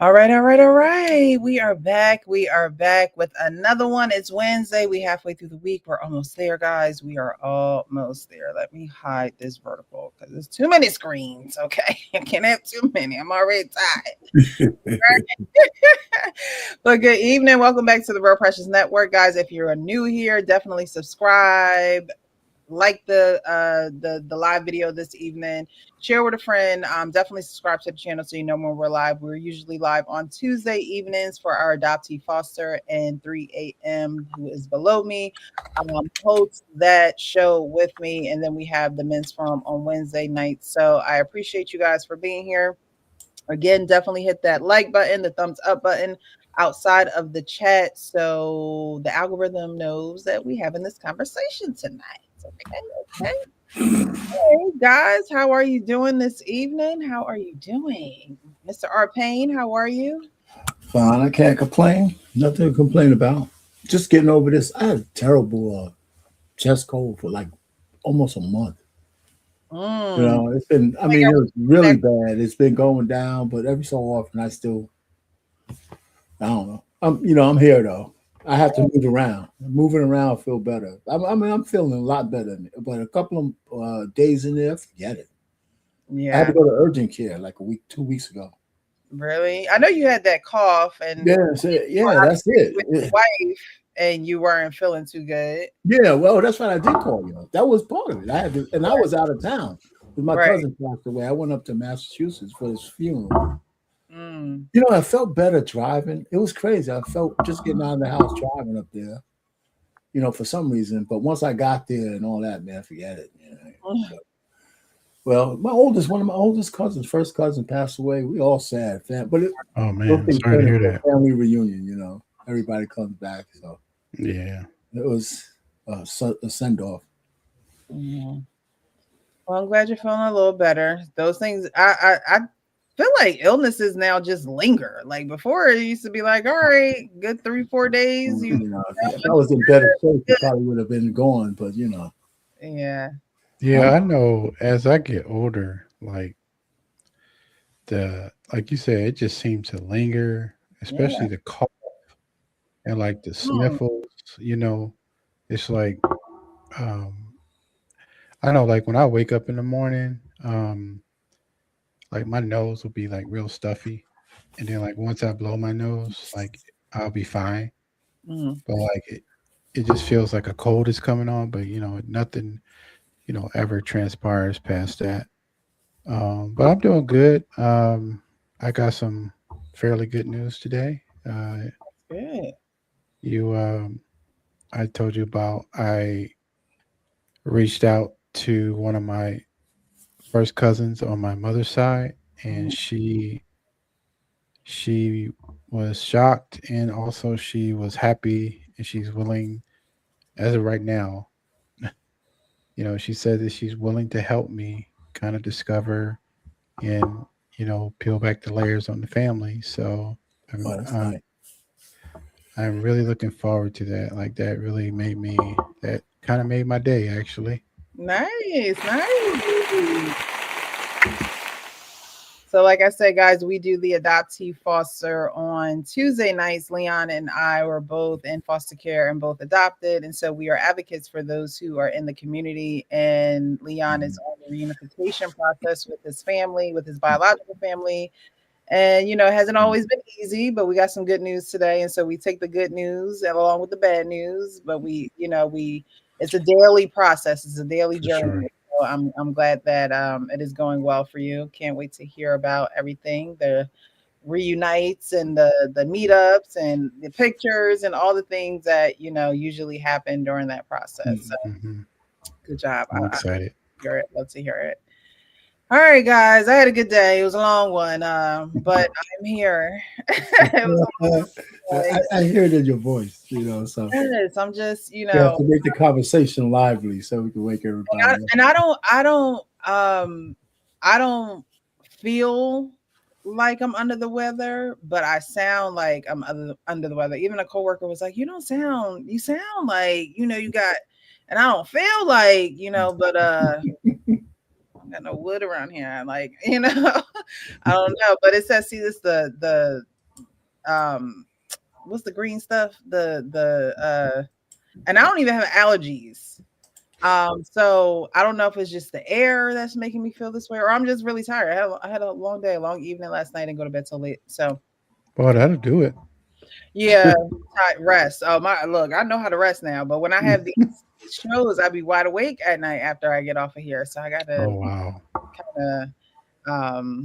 All right, all right, all right. We are back. We are back with another one. It's Wednesday. We halfway through the week. We're almost there, guys. We are almost there. Let me hide this vertical because there's too many screens. Okay, I can't have too many. I'm already tired. But good evening. Welcome back to the Real Precious Network, guys. If you're new here, definitely subscribe, like the live video this evening, share with a friend. Definitely subscribe to the channel so you know when we're live. We're usually live on Tuesday evenings for our adoptee foster and 3 a.m. who is below me hosts that show with me, and then we have the men's forum on Wednesday nights. So I appreciate you guys for being here. Again, definitely hit that like button, the thumbs up button outside of the chat so the algorithm knows that we having this conversation tonight. Okay, okay. Hey guys, how are you doing this evening? How are you doing? Mr. R. Payne, how are you? Fine, I can't complain. Nothing to complain about. Just getting over this. I had a terrible chest cold for like almost a month. Mm. It's been. I Like mean, I it was was really bad. It's been going down, but every so often, I still. I don't know. I'm here though. I have to move around. Moving around, I feel better. I'm feeling a lot better. But a couple of days in there, forget it. I had yeah, to go to urgent care like 2 weeks ago. really. I know you had that cough and Yeah, that's it. with your wife and you weren't feeling too good. Yeah, well, that's what I did call you. That was part of it. I had to, and I was out of town because my Right. cousin passed away. I went up to Massachusetts for his funeral. Mm. I felt better driving. It was crazy. I felt just getting out of the house driving up there. For some reason. But once I got there and all that, man, forget it. But, well, one of my oldest cousins, first cousin, passed away. We all sad, but Oh those man, things sorry to turn hear into that. a family reunion. Everybody comes back, so Yeah. it was a send off. Mhm. Well, I'm glad you're feeling a little better. Those things, I feel like illnesses now just linger. Like before, it used to be like, all right, good 3, 4 days. You If I was in better shape, it probably would have been gone. But yeah, Yeah, I'm I know as I get older, like you said, it just seems to linger, yeah. especially the cough and like the Mm, sniffles, it's like um I know like when I wake up in the morning, like my nose will be like real stuffy. And then like once I blow my nose, like I'll be fine. mm. But like it just feels like a cold is coming on, but nothing, ever transpires past that. But I'm doing good. I got some fairly good news today. Good. You, I told you about. I reached out to one of my first cousins on my mother's side, and Mhm. she was shocked, and also she was happy, and she's willing, as of right now. She said that she's willing to help me kind of discover and peel back the layers on the family. So I'm oh, that's I'm nice. I'm really looking forward to that. Like that kind of made my day actually. Nice, nice. So, like I said, guys, we do the adoptee foster on Tuesday nights. Leon and I were both in foster care and both adopted. And so we are advocates for those who are in the community. And Leon is on the reunification process with his family, with his biological family. And, it hasn't always been easy, but we got some good news today. And so we take the good news along with the bad news. But it's a daily process, it's a daily For journey. sure. So I'm glad that it is going well for you. Can't wait to hear about everything, the reunites and the meetups and the pictures and all the things that usually happen during that process. So Hmm. good job. I'm I excited. hear it. Love to hear it. All right, guys. I had a good day. It was a long one, but I'm here. It was a long day. I hear it in your voice, so Yes, I'm just, we have to make the conversation lively so we can wake everybody up. and I don't feel like I'm under the weather, but I sound like I'm under the weather. Even a coworker was like, you sound like, you got, and I don't feel like, but got no wood around here. Like, I don't know. But it says, see, this the what's the green stuff? And I don't even have allergies. So I don't know if it's just the air that's making me feel this way, or I'm just really tired. I had a long day, a long evening last night, and go to bed so late. So, Well, that'll do it. yeah, rest. Oh my, look, I know how to rest now. But when I have these shows, I be wide awake at night after I get off of here. So I gotta Oh wow. kind of,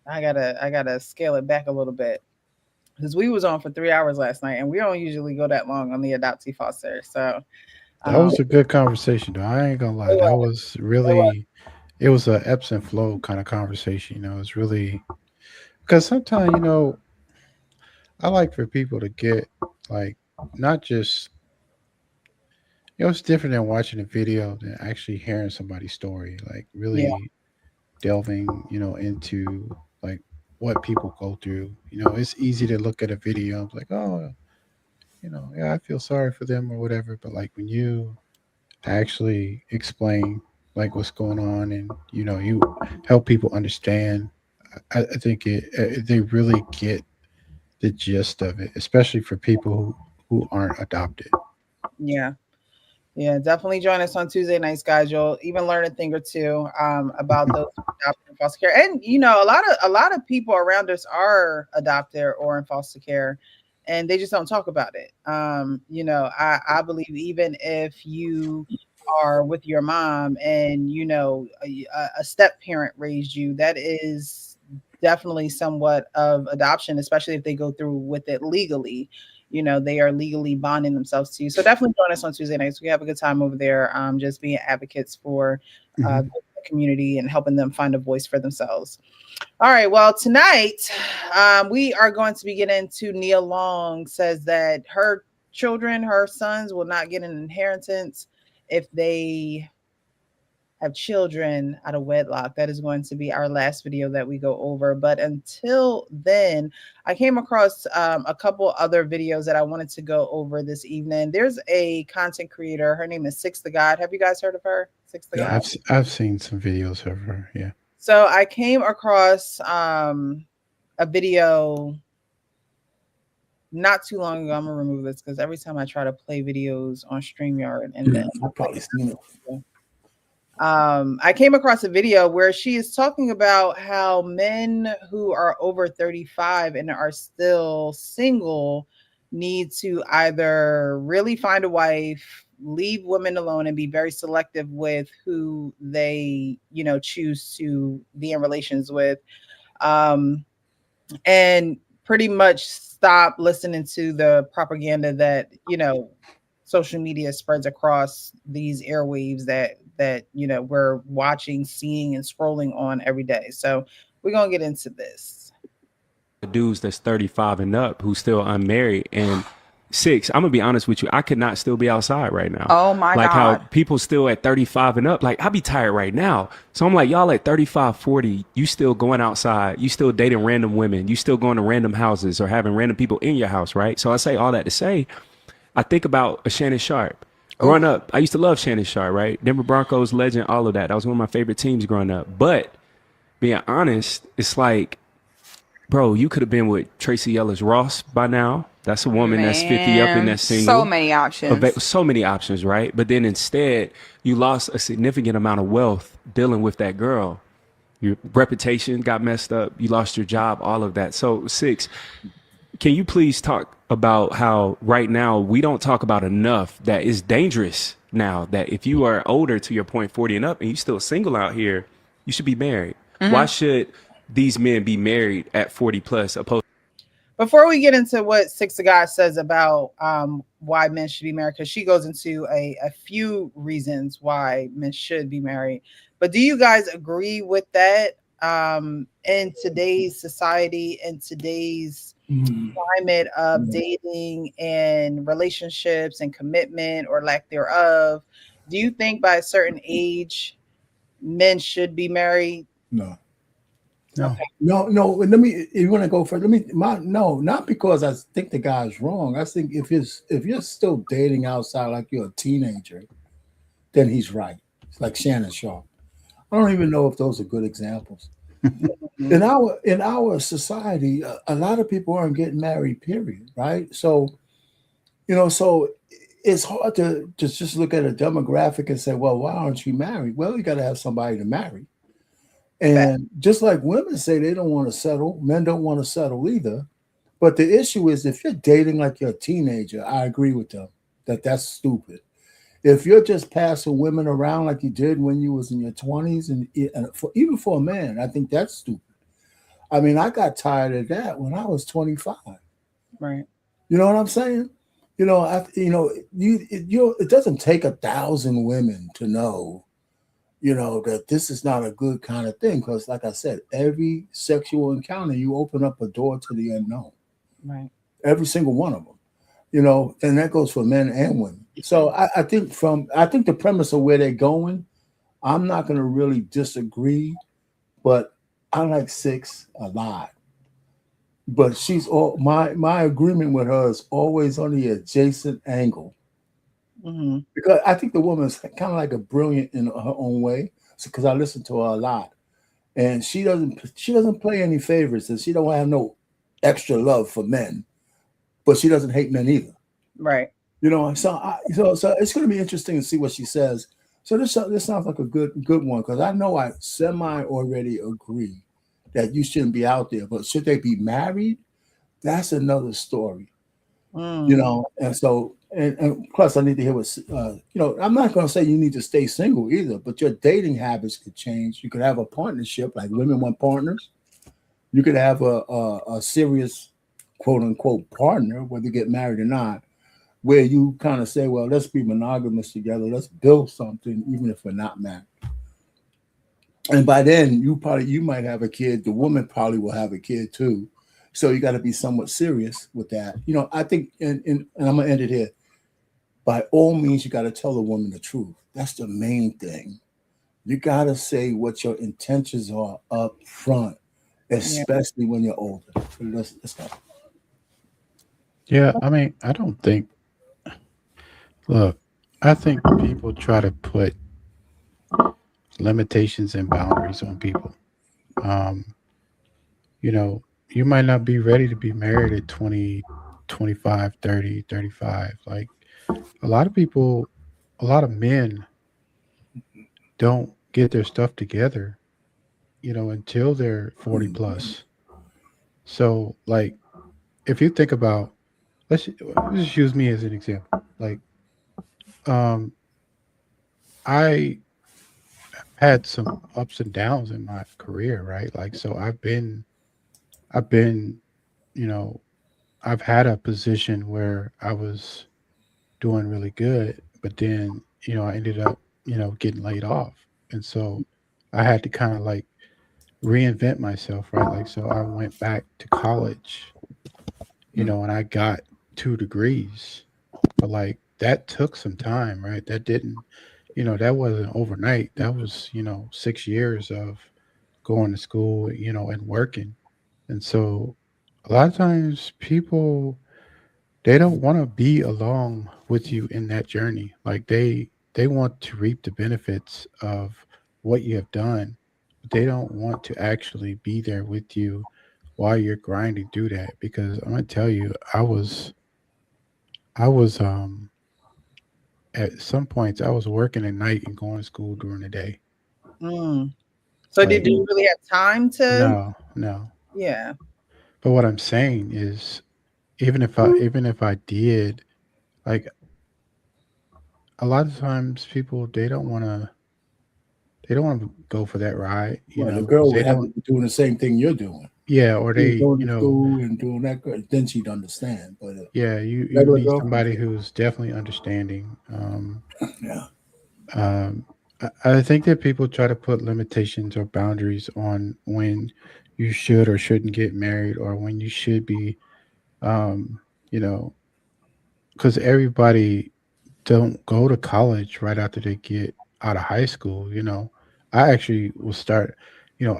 I gotta scale it back a little bit because we was on for 3 hours last night, and we don't usually go that long on the adoptee foster. So. That was a good conversation, though. I ain't gonna lie. That was really, it was a ebbs and flow kind of conversation. It's really because sometimes, I like for people to get like not just, it's different than watching a video than actually hearing somebody's story, like really delving, into like what people go through. It's easy to look at a video like, oh, yeah, I feel sorry for them or whatever. But like when you actually explain like what's going on and you help people understand, I think they really get the gist of it, especially for people who aren't adopted. Yeah. Yeah, definitely join us on Tuesday nights, guys. You'll even learn a thing or two about those adopted in foster care. And a lot of people around us are adopted or in foster care, and they just don't talk about it. I believe even if you are with your mom and a step parent raised you, that is definitely somewhat of adoption, especially if they go through with it legally. They are legally bonding themselves to you. So definitely join us on Tuesday nights. We have a good time over there, just being advocates for the community and helping them find a voice for themselves. All right. Well, tonight we are going to be getting into Nia Long says that her sons will not get an inheritance if they have children out of wedlock. That is going to be our last video that we go over. But until then, I came across a couple other videos that I wanted to go over this evening. There's a content creator. Her name is Six the God. Have you guys heard of her? Six the God. I've seen some videos of her. Yeah. So I came across a video not too long ago. I'm gonna remove this because every time I try to play videos on StreamYard, and then I've probably seen it. I came across a video where she is talking about how men who are over 35 and are still single need to either really find a wife, leave women alone, and be very selective with who they, choose to be in relations with, and pretty much stop listening to the propaganda that, social media spreads across these airwaves that we're watching, seeing, and scrolling on every day. So we're gonna get into this. The dudes that's 35 and up who still unmarried, and Six, I'm gonna be honest with you, I could not still be outside right now. Oh my like God. How people still at 35 and up, like I'll be tired right now. So I'm like, y'all at 35, 40, you still going outside, you still dating random women, you still going to random houses or having random people in your house, right? So I say all that to say, I think about a Shannon Sharpe. Growing up, I used to love Shannon Sharpe, right? Denver Broncos legend, all of that. That was one of my favorite teams growing up. But being honest, it's like, bro, you could have been with Tracy Ellis Ross by now. That's a woman that's 50 up and that's single. So many options. So many options, right? But then instead, you lost a significant amount of wealth dealing with that girl. Your reputation got messed up. You lost your job, all of that. So, Six, can you please talk about how right now we don't talk about enough that is dangerous now, that if you are older, to your point, 40 and up, and you still single out here, you should be married. Why should these men be married at 40 plus opposed? Before we get into what Six the God says about why men should be married, because she goes into a few reasons why men should be married. But do you guys agree with that? In today's society, in today's climate of dating and relationships and commitment or lack thereof, do you think by a certain age men should be married? No. Okay. No. Let me. You want to go first? No, not because I think the guy's wrong. I think if you're still dating outside like you're a teenager, then he's right. It's like Shannon Sharpe. I don't even know if those are good examples. Mhm. In our society, a lot of people aren't getting married. Period. Right. So so it's hard to just look at a demographic and say, well, why aren't you married? Well, you got to have somebody to marry. Fact. And just like women say they don't want to settle, men don't want to settle either. But the issue is if you're dating like you're a teenager, I agree with them that that's stupid. If you're just passing women around like you did when you was in your 20s even for a man, I think that's stupid. I mean, I got tired of that when I was 25. Right. You know what I'm saying? It doesn't take 1,000 women to know, that this is not a good kind of thing. Because, like I said, every sexual encounter, you open up a door to the unknown. Right. Every single one of them. And that goes for men and women. So I think the premise of where they're going, I'm not going to really disagree, but I like six a lot. But she's all my agreement with her is always on the adjacent angle Hmm. because I think the woman's kind of like a brilliant in her own way. Because I listen to her a lot, and she doesn't play any favorites, and she don't have no extra love for men, but she doesn't hate men either. Right. So it's going to be interesting to see what she says. So this sounds like a good one because I know I semi already agree that you shouldn't be out there, but should they be married? That's another story, Mm. And so and plus I need to hear what I'm not going to say you need to stay single either, but your dating habits could change. You could have a partnership like women want partners. You could have a serious quote unquote partner, whether you get married or not, where you kind of say, well, let's be monogamous together. Let's build something, even if we're not married. And by then, you might have a kid. The woman probably will have a kid too. So you got to be somewhat serious with that. I think, and I'm gonna end it here. By all means, you got to tell the woman the truth. That's the main thing. You got to say what your intentions are up front, Yeah. especially when you're older. Let's go. Yeah, I mean, I don't think. Look, I think people try to put limitations and boundaries on people. Um, you might not be ready to be married at 20, 25, 30, 35. Like a lot of people, a lot of men don't get their stuff together, until they're 40 Mhm. plus. So, like, if you think about, let's just use me as an example. Like, um, I had some ups and downs in my career, right? Like, so I've been, you know, I've had a position where I was doing really good, but then, I ended up, getting laid off. And so I had to kind of like reinvent myself, right? Like, so I went back to college, and I got 2 degrees, but like that took some time, right? That didn't, that wasn't overnight. That was, 6 years of going to school, and working. And so a lot of times people, they don't want to be along with you in that journey. Like they want to reap the benefits of what you have done, but they don't want to actually be there with you while you're grinding through that. Because I'm gonna tell you, I was at some points I was working at night and going to school during the day. Mm. So did Like you really have time to? no, no. Yeah. But what I'm saying is, even if I did, like a lot of times people they don't want to go for that ride, Well, the because girl they would have to don't. be doing the same thing you're doing. Yeah, or You're they, going to school and doing that, then she'd understand. But yeah, you regular need girlfriend, somebody who's definitely understanding. yeah. Um, I think that people try to put limitations or boundaries on when you should or shouldn't get married, or when you should be, um, you know, because everybody don't go to college right after they get out of high school. I actually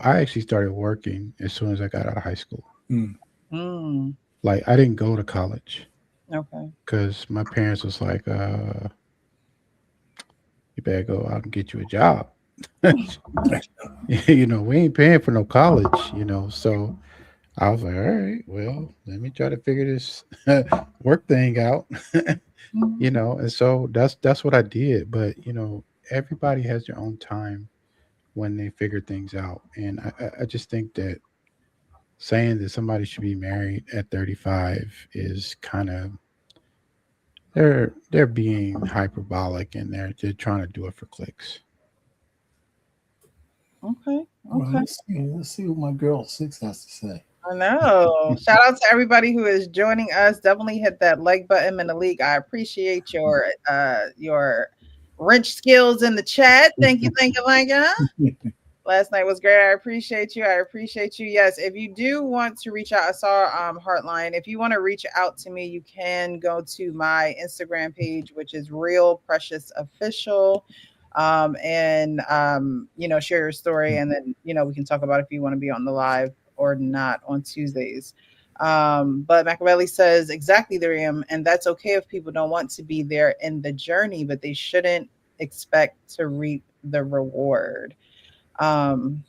I actually started working as soon as I got out of high school. Mm. Mm. Like I didn't go to college Okay. because my parents was like, you better go out and get you a job. You know, we ain't paying for no college, you know. So I was like, all right, well, let me try to figure this work thing out. You know, and so that's what I did. But you know, everybody has their own time when they figure things out, and I just think that saying that somebody should be married at 35 is kind of they're being hyperbolic and they're trying to do it for clicks. Okay. Well, Okay. let's see what my girl Six has to say. I know. Shout out to everybody who is joining us. Definitely hit that like button in the league. I appreciate your wrench skills in the chat. Thank you, thank you. Last night was great. I appreciate you. I appreciate you. Yes, if you do want to reach out, I saw Heartline. If you want to reach out to me, you can go to my Instagram page, which is Real Precious Official. And share your story, and then we can talk about if you want to be on the live or not on Tuesdays. But Machiavelli says exactly, Darium, and that's okay if people don't want to be there in the journey, but they shouldn't expect to reap the reward. And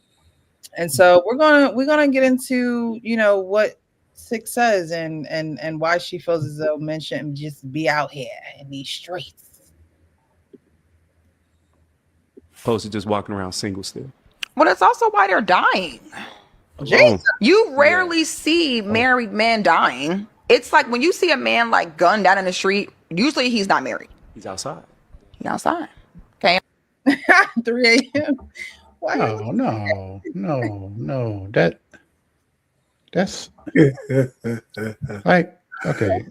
so we're gonna get into what Six says and why she feels as though men shouldn't just be out here in these streets. Opposed to just walking around single still. Well, that's also why they're dying. Jesus. You rarely see married men dying. It's like when you see a man like gunned down in the street, usually he's not married. He's outside. He's outside. Okay. 3 a.m. Why? No. That's like okay.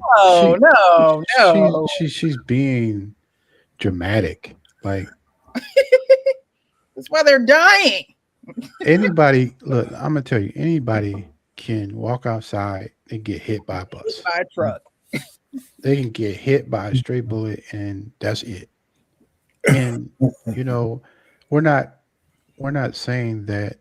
No. She's being dramatic. Like That's why they're dying. anybody, look, I'm gonna tell you, anybody can walk outside and get hit by a bus. By a truck. They can get hit by a stray bullet, and that's it. And we're not saying that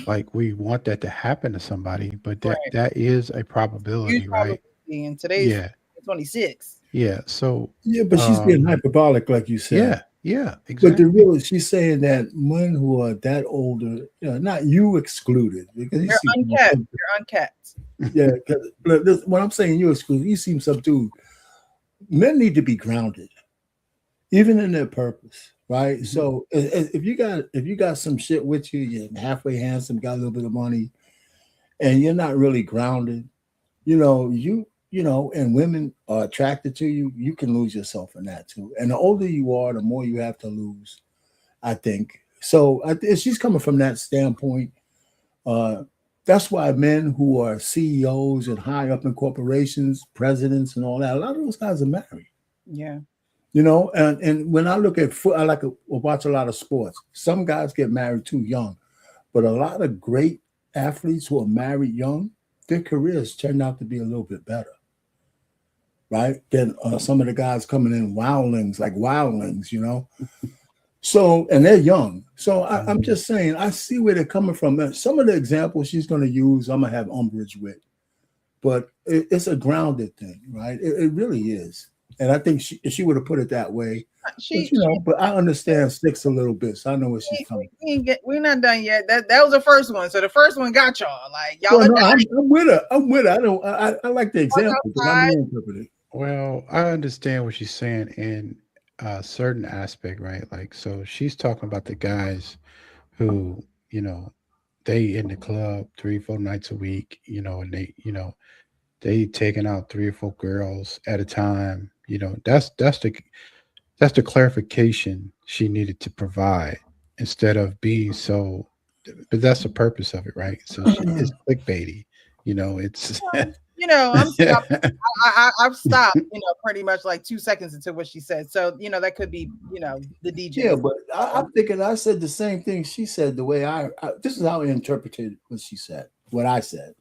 like we want that to happen to somebody, but that is a probability, right? In today's 26. Yeah. So but she's being hyperbolic, like you said. Yeah, exactly. But she's saying that men who are that older, not you excluded, because you're unkept. You're unkept. Yeah, when I'm saying you excluded, you seem subdued. Men need to be grounded, even in their purpose, right? Mm-hmm. So if you got some shit with you, you're halfway handsome, got a little bit of money, and you're not really grounded, and women are attracted to you, you can lose yourself in that too. And the older you are, the more you have to lose, I think. So she's coming from that standpoint. That's why men who are CEOs and high up in corporations, presidents and all that, a lot of those guys are married. Yeah. And when I look at I like to watch a lot of sports. Some guys get married too young, but a lot of great athletes who are married young, their careers turned out to be a little bit better. Right? Then some of the guys coming in wildlings. So, and they're young. So I'm just saying, I see where they're coming from. And some of the examples she's going to use, I'm going to have umbrage with. But it's a grounded thing, right? It really is. And I think she would have put it that way. But I understand Six a little bit, so I know where she's coming from. We're not done yet. That was the first one. So the first one got y'all. Like y'all. I'm with her. I like the example, but I'm reinterpreting. Well, I understand what she's saying in a certain aspect, right? Like, so she's talking about the guys who, they in the club 3-4 nights a week, and they taking out 3 or 4 girls at a time. That's the clarification she needed to provide instead of being so. But that's the purpose of it, right? So it's clickbaity. It's. I'm stopped. I've stopped, pretty much like 2 seconds into what she said. So, that could be, the DJ. Yeah, but I'm thinking I said the same thing she said, the way this is how I interpreted what she said, what I said.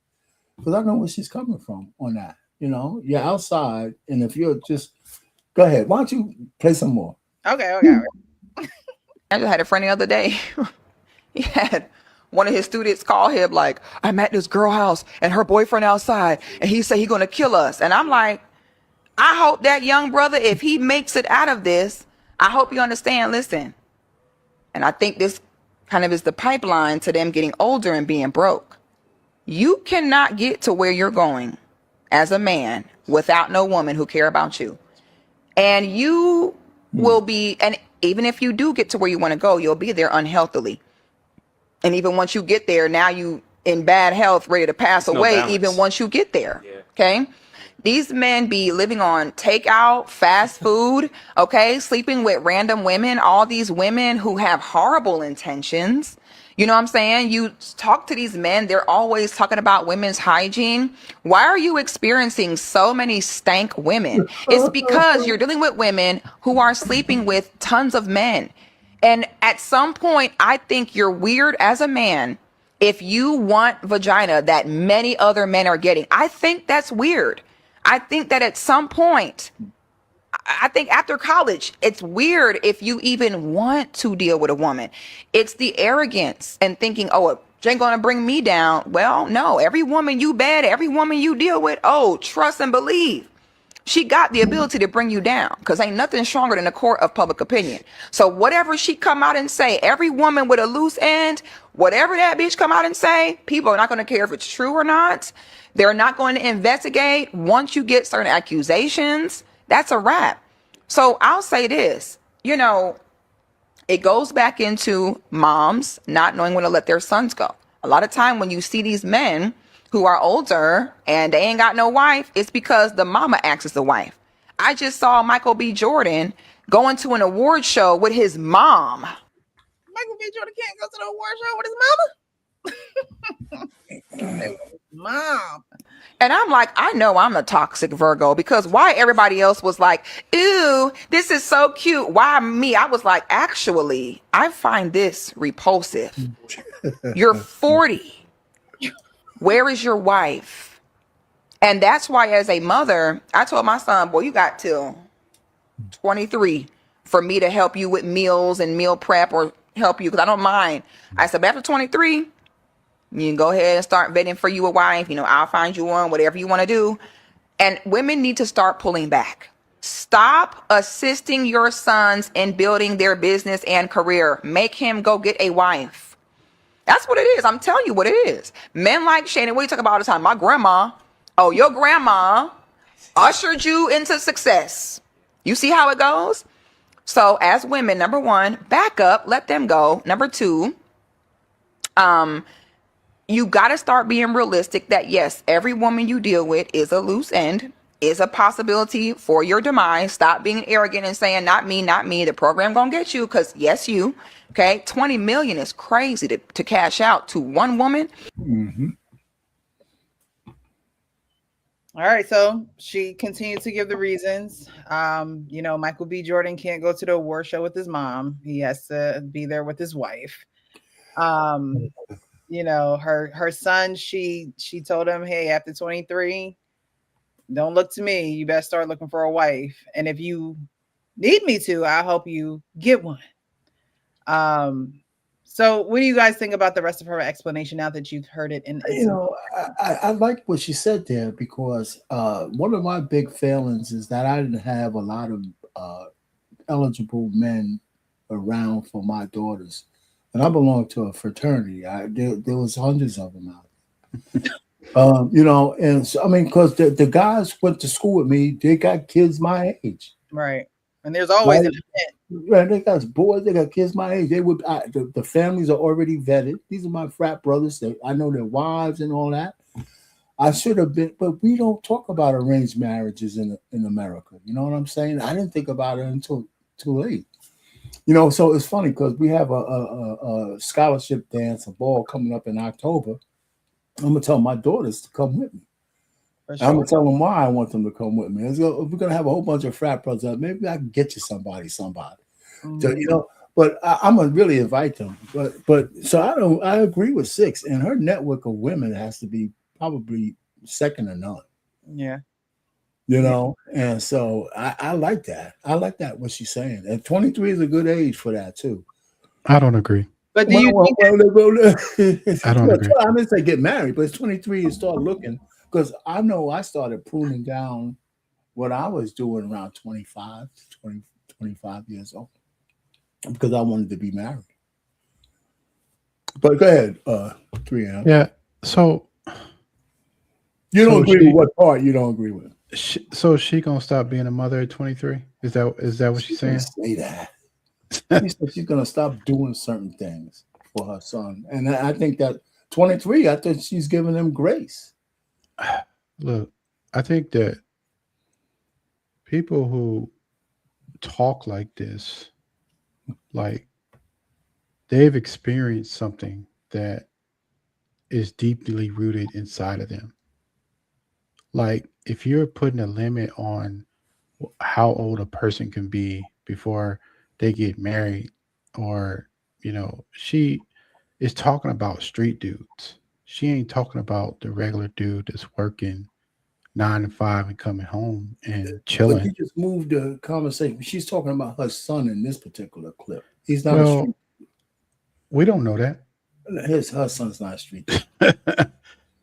Because I know where she's coming from on that. You're outside, and if you're just, go ahead. Why don't you play some more? Okay. I just had a friend the other day. He had one of his students call him like, I'm at this girl house and her boyfriend outside and he said he's going to kill us. And I'm like, I hope that young brother, if he makes it out of this, I hope you understand, listen, and I think this kind of is the pipeline to them getting older and being broke. You cannot get to where you're going as a man without no woman who care about you. And you will be, and even if you do get to where you want to go, you'll be there unhealthily. And even once you get there, now you in bad health, ready to pass No away, balance. even once you get there. Yeah. Okay. These men be living on takeout, fast food, okay, sleeping with random women, all these women who have horrible intentions. You know what I'm saying? You talk to these men, they're always talking about women's hygiene. Why are you experiencing so many stank women? It's because you're dealing with women who are sleeping with tons of men. And at some point, I think you're weird as a man if you want vagina that many other men are getting. I think that's weird. I think that at some point, I think after college, it's weird if you even want to deal with a woman. It's the arrogance and thinking, oh, she ain't gonna bring me down. Well, no, every woman you bed, every woman you deal with, oh, trust and believe. She got the ability to bring you down because ain't nothing stronger than the court of public opinion. So whatever she come out and say, every woman with a loose end, whatever that bitch come out and say, people are not going to care if it's true or not. They're not going to investigate. Once you get certain accusations, that's a wrap. So I'll say this, you know, it goes back into moms not knowing when to let their sons go. A lot of time when you see these men who are older and they ain't got no wife, it's because the mama acts as the wife. I just saw Michael B. Jordan going to an award show with his mom. Michael B. Jordan can't go to the award show with his mama. Mom. And I'm like, I know I'm a toxic Virgo because why everybody else was like, ew, this is so cute. Why me? I was like, actually, I find this repulsive. You're 40. Where is your wife? And that's why as a mother, I told my son, boy, you got till 23 for me to help you with meals and meal prep or help you because I don't mind. I said, but after 23, you can go ahead and start vetting for you a wife. You know, I'll find you one, whatever you want to do. And women need to start pulling back. Stop assisting your sons in building their business and career. Make him go get a wife. That's what it is. I'm telling you what it is. Men like Shannon, what do you talk about all the time? My grandma. Oh, your grandma ushered you into success. You see how it goes? So as women, number one, back up, let them go. Number two, you got to start being realistic that yes, every woman you deal with is a loose end, is a possibility for your demise. Stop being arrogant and saying, not me, not me. The program gonna get you because yes, you. Okay, 20 million is crazy to cash out to one woman. Mm-hmm. All right, so she continued to give the reasons. You know, Michael B. Jordan can't go to the award show with his mom. He has to be there with his wife. You know, her son, she told him, hey, after 23, don't look to me. You better start looking for a wife. And if you need me to, I'll help you get one. So what do you guys think about the rest of her explanation now that you've heard it? You know, I like what she said there because one of my big failings is that I didn't have a lot of eligible men around for my daughters. And I belong to a fraternity. There was hundreds of them out. You know, and so, I mean, because the guys went to school with me, they got kids my age. Right. And there's always an event. Right, they got boys, they got kids my age. They would the families are already vetted. These are my frat brothers. I know their wives and all that. I should have been, but we don't talk about arranged marriages in America. You know what I'm saying? I didn't think about it until too late. You know, so it's funny because we have a scholarship dance, a ball coming up in October. I'm gonna tell my daughters to come with me. Sure. I'm gonna tell them why I want them to come with me. We're gonna have a whole bunch of frat brothers. Maybe I can get you somebody. Mm-hmm. So, you know, but I'm gonna really invite them. But so I agree with Six, and her network of women has to be probably second to none. Yeah. You know, and so I like that. I like that what she's saying. And 23 is a good age for that too. I don't agree. But do you I don't agree. I didn't say get married, but it's 23 you start looking, because I know I started pruning down what I was doing around 25 years old because I wanted to be married. But go ahead, 3M. Yeah. So You don't So agree she- with what part you don't agree with? so she gonna stop being a mother at 23? Is that what she's saying? Say that. She said she's gonna stop doing certain things for her son, and I think that 23. I think she's giving him grace. Look, I think that people who talk like this, like they've experienced something that is deeply rooted inside of them. Like if you're putting a limit on how old a person can be before they get married, or she is talking about street dudes. She ain't talking about the regular dude that's working 9 to 5 and coming home and But you chilling. just moved the conversation. She's talking about her son in this particular clip. He's not a Well, street. we don't know that. Her son's not a street.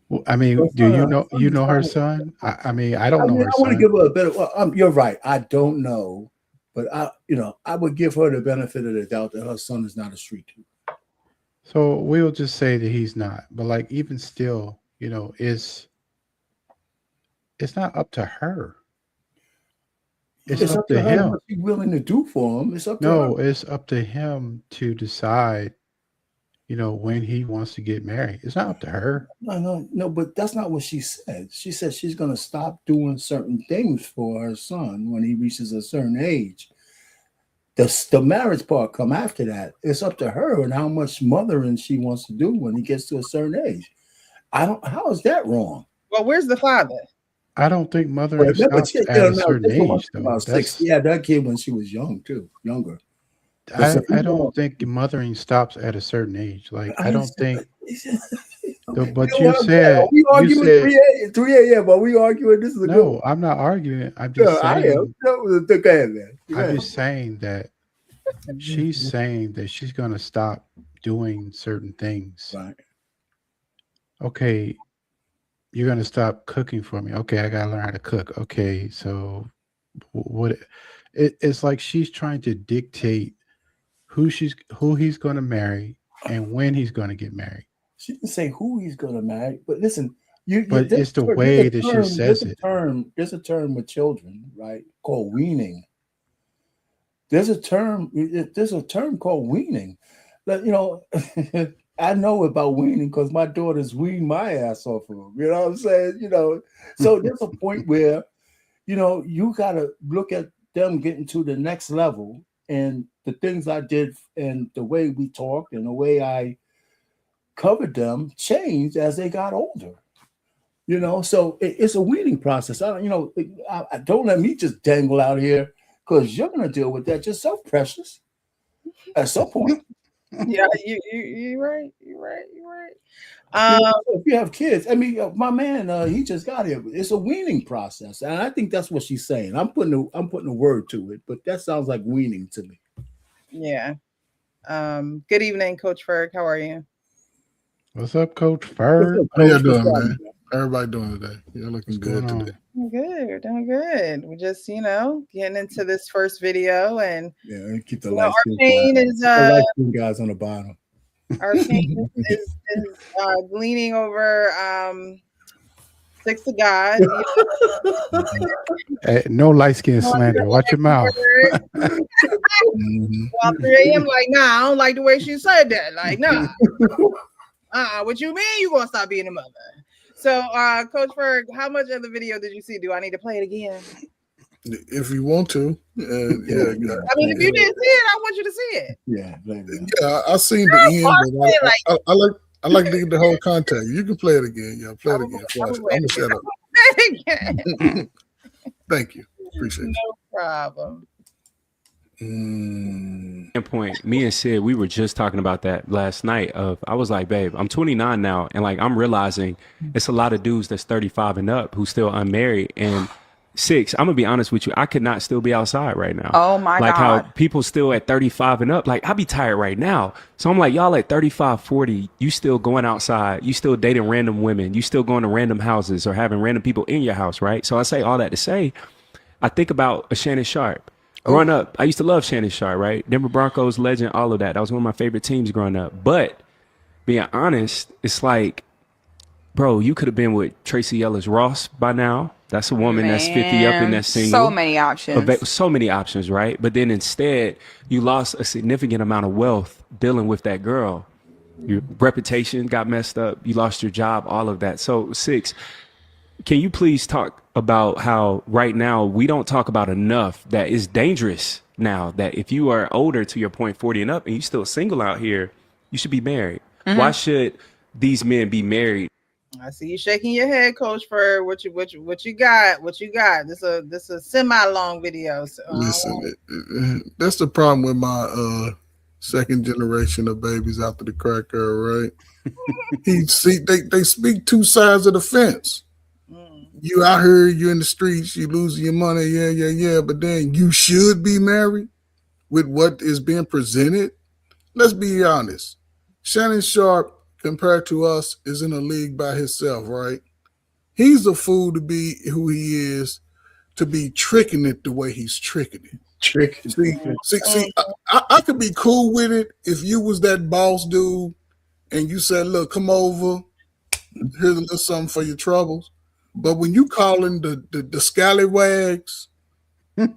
Well, I mean, Her do son- you know her son- son? I mean, I don't know her I want to son. give her a better. Well, you're right. I don't know, but I would give her the benefit of the doubt that her son is not a street dude. So we'll just say that he's not. But like even still, it's not up to her. It's up to her him. what she's willing to do for him. It's up to No, her. it's up to him to decide, when he wants to get married. It's not up to her. No, but that's not what she said. She said she's going to stop doing certain things for her son when he reaches a certain age. The marriage part come after that. It's up to her and how much mothering she wants to do when he gets to a certain age. How is that wrong? Well, where's the father? I don't think mothering Remember, stops at a certain age, though. about 6. Yeah, that kid when she was younger. I don't think mothering stops at a certain age. Like I don't think. But you said we arguing 3 a.m. But we arguing this is a good no. one. I'm not arguing. I'm just No, I saying. am. No, go ahead, man. Go I'm ahead. just saying that she's saying that she's going to stop doing certain things. Right. Okay, you're going to stop cooking for me. Okay, I got to learn how to cook. Okay, so what? It's like she's trying to dictate who he's going to marry and when he's going to get married. She didn't say who he's going to marry, but listen, But it's the way that she says it. There's a term with children, right, called weaning. There's a term called weaning. That I know about weaning because my daughters wean my ass off of them. You know what I'm saying? So there's a point where, you got to look at them getting to the next level, and the things I did and the way we talked and the way I covered them changed as they got older. So it's a weaning process. I don't let me just dangle out here because you're going to deal with that yourself, Precious, at some point. Yeah, you're right. You're right. If you have kids, I mean, my man, he just got here. It's a weaning process, and I think that's what she's saying. I'm putting a word to it, but that sounds like weaning to me. Yeah. Good evening, Coach Ferg. How are you? What's up, Coach Ferg? How y'all doing, man? Everybody doing today? You're looking What's good going on? today. We're doing good. We're just, getting into this first video, and Yeah, keep the lights. Arcane is guys on the bottom. Arcane is leaning over Six of God. Hey, no light skin slander. Watch your mouth. Well, 3 a.m. like, nah, I don't like the way she said that. Like, nah. What you mean you gonna stop being a mother? So, Coach Ferg, how much of the video did you see? Do I need to play it again? If you want to, yeah. I mean, if you didn't see it, I want you to see it. Yeah, I seen the end, but I like to get the whole context. You can play it again. Yeah, play it again. I'm gonna shut up. Thank you. Appreciate it. No problem. Point. Me and Sid, we were just talking about that last night. I was like, babe, I'm 29 now, and like I'm realizing it's a lot of dudes that's 35 and up who still unmarried. And Six, I'm gonna be honest with you, I could not still be outside right now. Oh my like God. how people still at 35 and up, like I'll be tired right now. So I'm like, y'all at 35, 40, you still going outside, you still dating random women, you still going to random houses or having random people in your house, right? So I say all that to say, I think about a Shannon Sharp. Growing up, I used to love Shannon Sharp, right? Denver Broncos legend, all of that. That was one of my favorite teams growing up. But being honest, it's like, bro, you could have been with Tracy Ellis Ross by now. That's a woman that's 50 up and that's single. So many options. So many options, right? But then instead, you lost a significant amount of wealth dealing with that girl. Your reputation got messed up. You lost your job, all of that. So, Six, can you please talk about how right now we don't talk about enough that it's dangerous now that if you are older, to your point, 40 and up, and you still single out here, you should be married. Why should these men be married? I see you shaking your head, Coach Fur. What you got? What you got? This a semi-long video. So, listen, that's the problem with my second generation of babies after the crack era, right? They speak two sides of the fence. You out here, you in the streets, you losing your money, yeah. But then you should be married with what is being presented. Let's be honest. Shannon Sharp, compared to us, is in a league by himself, right? He's a fool to be who he is, to be tricking it the way he's tricking it. See, I could be cool with it if you was that boss dude and you said, look, come over, here's a little something for your troubles. But when you calling the scallywags, you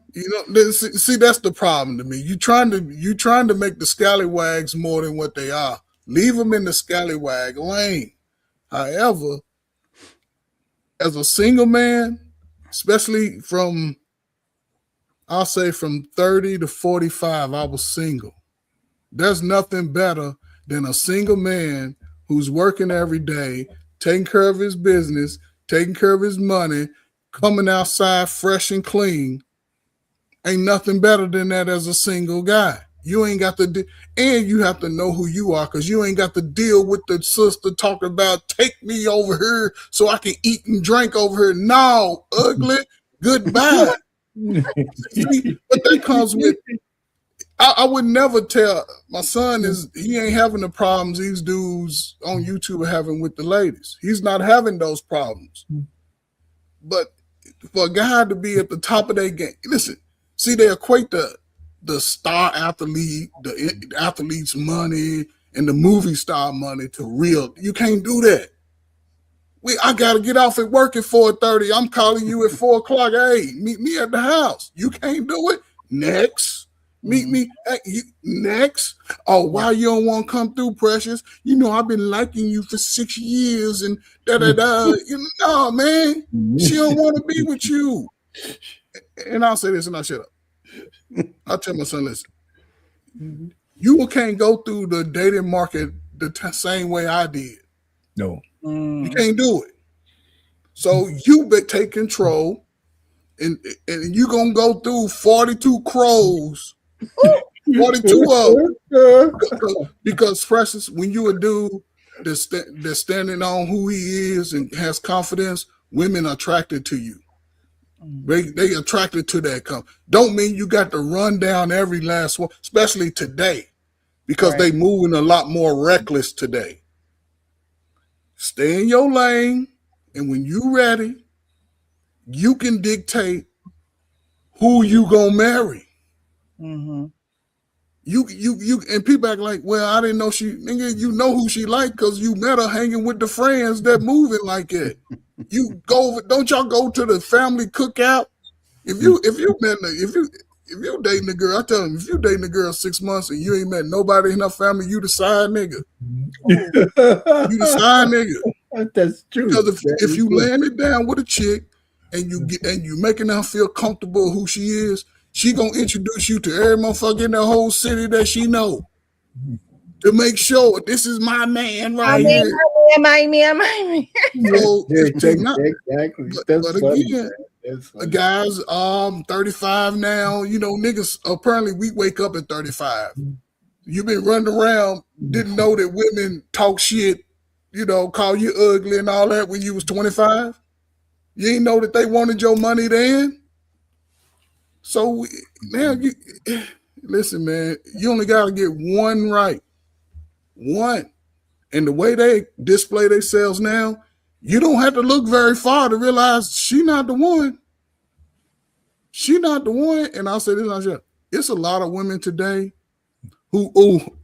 know, see, that's the problem to me. You trying to make the scallywags more than what they are. Leave them in the scallywag lane. However, as a single man, especially from 30 to 45, I was single. There's nothing better than a single man who's working every day, taking care of his business, taking care of his money, coming outside fresh and clean. Ain't nothing better than that as a single guy. You ain't got to, and you have to know who you are, because you ain't got to deal with the sister talking about take me over here so I can eat and drink over here. No, ugly, goodbye. See, but that comes with, I would never tell my son he ain't having the problems these dudes on YouTube are having with the ladies. He's not having those problems. But for a guy to be at the top of their game, listen, see, they equate the star athlete, the athlete's money, and the movie star money to real. You can't do that. I gotta get off at work at 4:30. I'm calling you at 4 o'clock. Hey, meet me at the house. You can't do it. Next. Meet me next. Oh, why you don't want to come through, Precious? You know, I've been liking you for 6 years and da-da-da. No, man. She don't want to be with you. And I'll say this and I'll shut up. I'll tell my son, listen, you can't go through the dating market the same way I did. No. You can't do it. So you better take control, and you're going to go through 42 crows, 42 of them. Because, Precious, when you a dude that's standing on who he is and has confidence, women are attracted to you. They attracted to that. Don't mean you got to run down every last one, especially today, because they moving a lot more reckless today. Stay in your lane, and when you ready, you can dictate who you gonna marry. Mm-hmm. You and people act like, well, I didn't know she. Nigga, you know who she like because you met her hanging with the friends that moving like that. You go, don't y'all go to the family cookout? If you dating a girl, I tell them, if you dating a girl 6 months and you ain't met nobody in her family, you the side nigga. You the side nigga. That's true. Because if you land it down with a chick and you making her feel comfortable who she is, she gonna introduce you to every motherfucker in the whole city that she know to make sure this is my man right here. My man. So, exactly. But again, the guys 35 now. You know, niggas apparently we wake up at 35. You've been running around, didn't know that women talk shit, you know, call you ugly and all that when you was 25. You ain't know that they wanted your money then. So now listen, man, you only got to get one right. One. And the way they display themselves now, you don't have to look very far to realize she not the one. She not the one. And I'll say this, it's a lot of women today who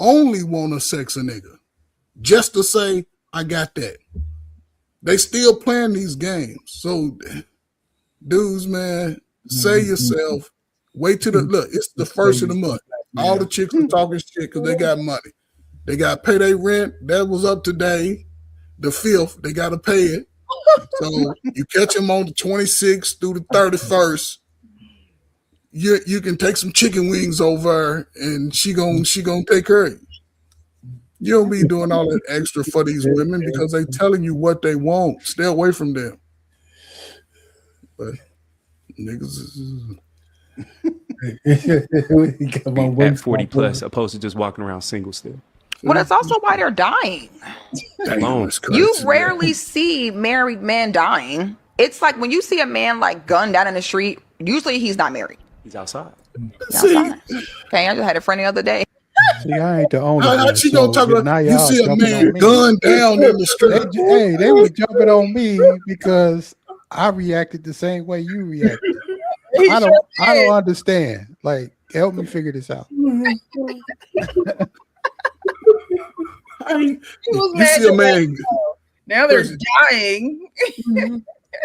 only want to sex a nigga. just to say, I got that. They still playing these games. So, dudes, man, save yourself. Wait till look, it's the first of the month. All the chicks are talking shit because they got money. They got to pay their rent. That was up today. The 5th, they got to pay it. So you catch them on the 26th through the 31st. You can take some chicken wings over and she gonna take care of you. You don't be doing all that extra for these women because they telling you what they want. Stay away from them. But niggas At 40 plus, opposed to just walking around single still. Well, that's also why they're dying. Alone. You rarely see married men dying. It's like when you see a man like gunned down in the street, usually he's not married. He's outside. Okay, I just had a friend the other day. See, I ain't the owner. How she gonna talk about? You see a man gunned gunned down in the street. Hey, they were jumping on me because I reacted the same way you reacted. I don't understand. Like, help me figure this out. You see a man. Now they're dying.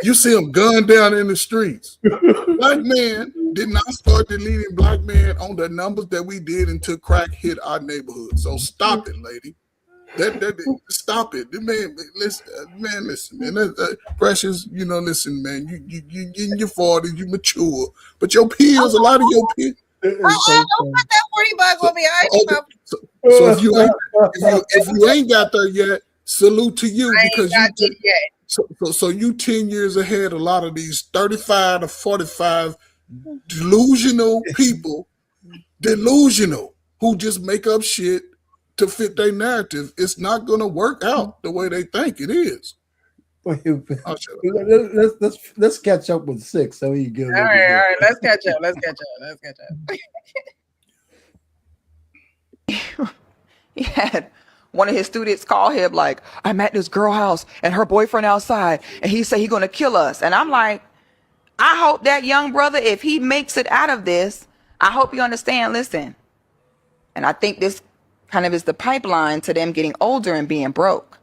You see them gunned down in the streets. Black man did not start deleting black men on the numbers that we did until crack hit our neighborhood. So stop it, lady. Stop it, man. Listen, man. Precious, listen, man. You in your 40s, you mature, but your peers, a lot of your peers. Don't put that $40 on me. So if you ain't got there yet, salute to you because you yet. So you 10 years ahead. A lot of these 35 to 45 delusional people, who just make up shit to fit their narrative. It's not going to work out the way they think it is. Let's catch up with 6 so you get. All right. Let's catch up. He had one of his students call him like, I'm at this girl house and her boyfriend outside and he said he's going to kill us. And I'm like, I hope that young brother, if he makes it out of this, I hope you understand, listen. And I think this kind of is the pipeline to them getting older and being broke.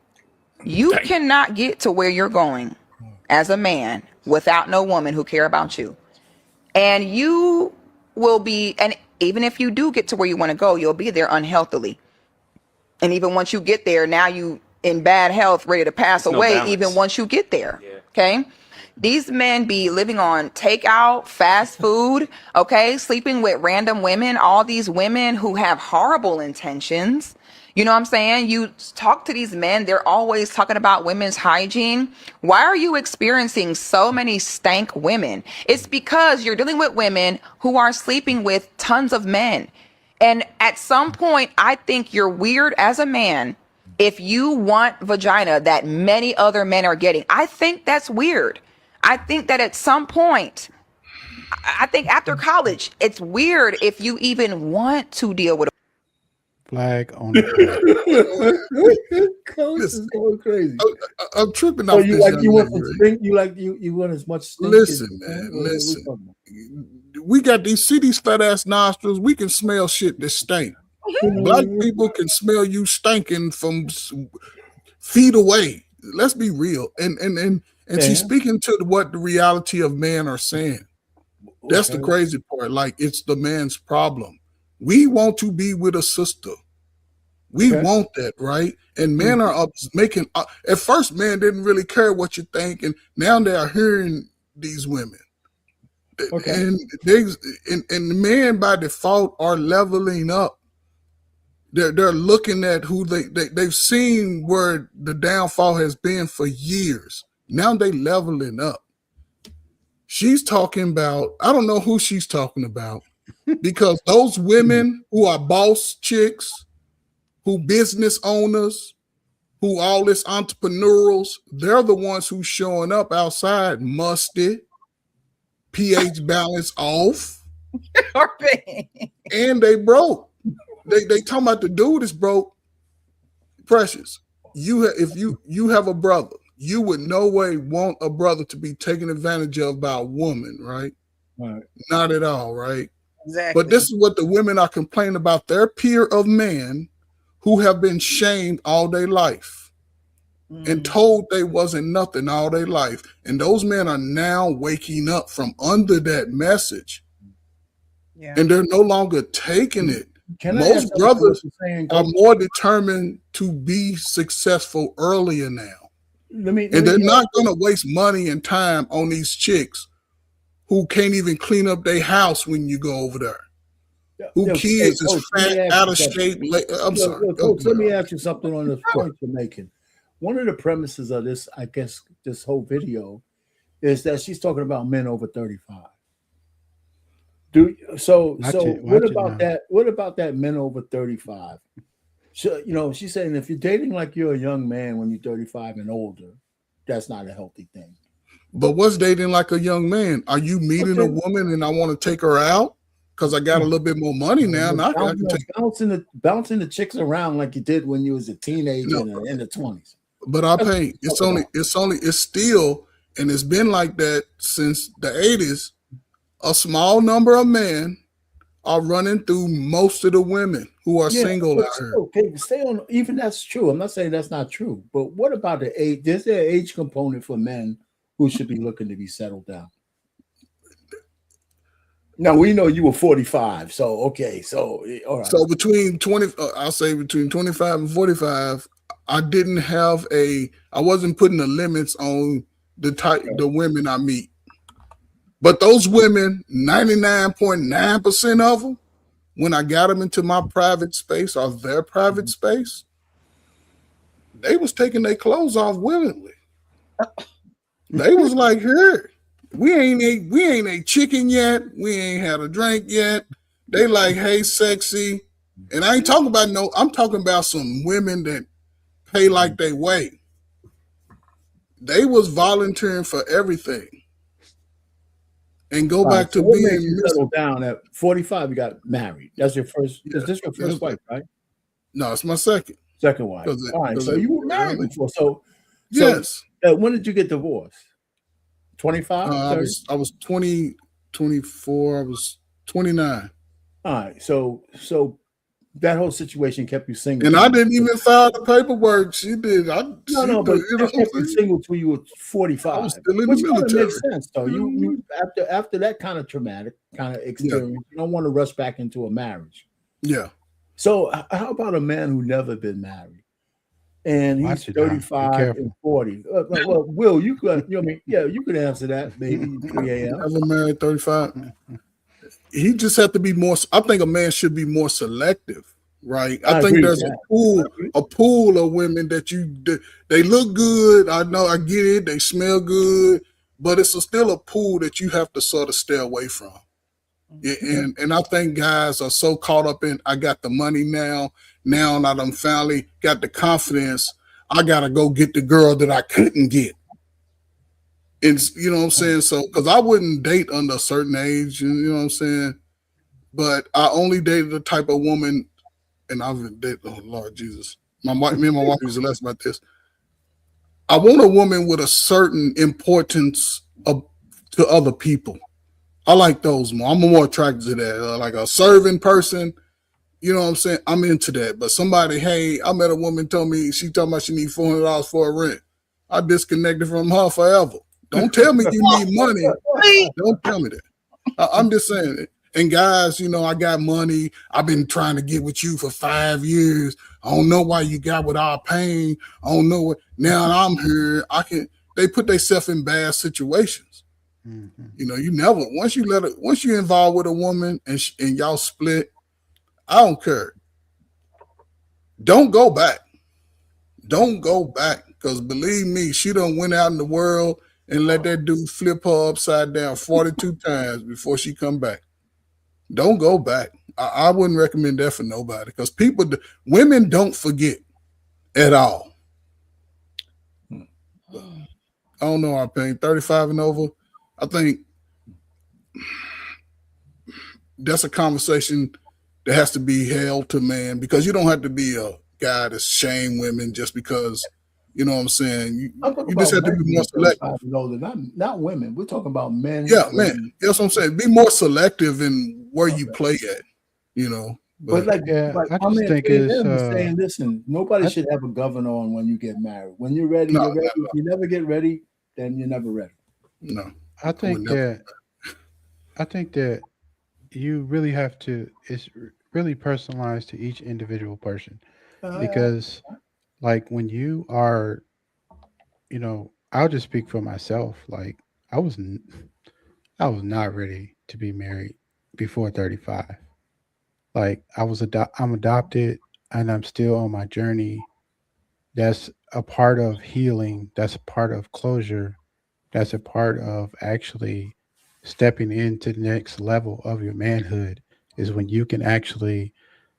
You cannot get to where you're going as a man without no woman who care about you. And you will be, and even if you do get to where you want to go, you'll be there unhealthily. And even once you get there, now you in bad health, ready to pass away, even once you get there. Yeah. Okay. These men be living on takeout, fast food, okay, sleeping with random women, all these women who have horrible intentions. You know what I'm saying? You talk to these men, they're always talking about women's hygiene. Why are you experiencing so many stank women? It's because you're dealing with women who are sleeping with tons of men. And at some point, I think you're weird as a man if you want vagina that many other men are getting. I think that's weird. I think that at some point, I think after college, it's weird if you even want to deal with a flag on the Coach is going crazy. I'm tripping off you this. You want some stink? You want as much stink? Listen, man. Listen. We got these fat ass nostrils. We can smell shit that stink. Black people can smell you stinking from feet away. Let's be real. And she's speaking to what the reality of men are saying. That's the crazy part. Like, it's the man's problem. We want to be with a sister. We want that, right? And men are making. At first, men didn't really care what you think, and now they are hearing these women. And the men by default are leveling up. They're looking at who they've seen where the downfall has been for years. Now they leveling up. She's talking about, I don't know who she's talking about, because those women who are boss chicks, who business owners, who all this entrepreneurials, they're the ones who's showing up outside musty, pH balance off, and they broke. They talking about the dude is broke. Precious, if you have a brother, you would no way want a brother to be taken advantage of by a woman, right? Right. Not at all, right? Exactly. But this is what the women are complaining about: their peer of men who have been shamed all their life and told they wasn't nothing all their life. And those men are now waking up from under that message. Yeah. And they're no longer taking it. Can I Most ask brothers what you're saying, are Coach? more determined to be successful earlier now. Let me And they're not going to waste money and time on these chicks who can't even clean up their house when you go over there. Who kids is fat, out of shape. I'm sorry. Coach, let me ask you something on the point you're making. One of the premises of this, I guess, this whole video is that she's talking about men over 35. What about that? What about that men over 35? So, you know, she's saying if you're dating like you're a young man when you're 35 and older, that's not a healthy thing. But what's dating like a young man? Are you meeting a woman and I want to take her out because I got a little bit more money now? And I can take bouncing the chicks around like you did when you was a teenager in the 20s. But it's still, and it's been like that since the 80s. A small number of men are running through most of the women who are single out here. Okay, stay on. Even that's true. I'm not saying that's not true. But what about the age? There's an age component for men who should be looking to be settled down. Now we know you were 45, so okay, so all right. So between 20, I'll say between 25 and 45, I wasn't putting the limits on the women I meet. But those women, 99.9% of them, when I got them into my private space or their private space, they was taking their clothes off willingly. They was like, "Here, we ain't ate chicken yet. We ain't had a drink yet." They like, "Hey, sexy," and I ain't talking about I'm talking about some women that pay like they weigh. They was volunteering for everything. And go back to being settled down at 45. You got married. That's your first. Is this your first wife, right? No, it's my second wife. All right. So you were married before. So yes. When did you get divorced? 25. I was 20, 24. I was 29. All right. So that whole situation kept you single. And I didn't even file the paperwork. She did. But it kept you single till you were 45. I was still in which the military. Makes sense, though. You after that kind of traumatic kind of experience, you don't want to rush back into a marriage. Yeah. So how about a man who never been married, and he's 35 and 40? Well, Will, you could answer that. Maybe 3 a.m. Ever married 35? He just have to be more. I think a man should be more selective, right? I think there's a pool of women that they look good. I know, I get it. They smell good, but it's still a pool that you have to sort of stay away from. And I think guys are so caught up in, I got the money now I done finally got the confidence. I gotta go get the girl that I couldn't get. And you know what I'm saying? So, because I wouldn't date under a certain age, you know what I'm saying? But I only dated the type of woman, and I've dated, oh Lord Jesus. Me and my wife used to less about this. I want a woman with a certain importance to other people. I like those more. I'm more attracted to that. Like a serving person, you know what I'm saying? I'm into that. But somebody, hey, I met a woman she told me she need $400 for a rent. I disconnected from her forever. Don't tell me you need money. Don't tell me that. I'm just saying it. And guys, you know, I got money. I've been trying to get with you for 5 years. I don't know why you got with our pain. I don't know what. Now I'm here. They put themselves in bad situations. Mm-hmm. You know, you never, once you involved with a woman and y'all split, I don't care. Don't go back. Don't go back. Because believe me, she done went out in the world and let that dude flip her upside down 42 times before she come back. Don't go back. I wouldn't recommend that for nobody because women don't forget at all. I don't know our pain. 35 and over, I think that's a conversation that has to be held to man because you don't have to be a guy to shame women just because. You know what I'm saying? You just have to be more selective. Not women. We're talking about men. Yeah, man. That's what I'm saying. Be more selective in where you play at, you know. But like, Yeah, like I my just man think Trey it's Dem was saying, listen, nobody I, should have a governor on when you get married. When you're ready, No, you're ready. If you never get ready, then you're never ready. no, I I would think never. that I think that you really have to. It's really personalized to each individual person Uh, because, like, when you are, I'll just speak for myself. Like, I was, n- I was not ready to be married before 35. Like, I'm adopted, and I'm still on my journey. That's a part of healing. That's a part of closure. That's a part of actually stepping into the next level of your manhood is when you can actually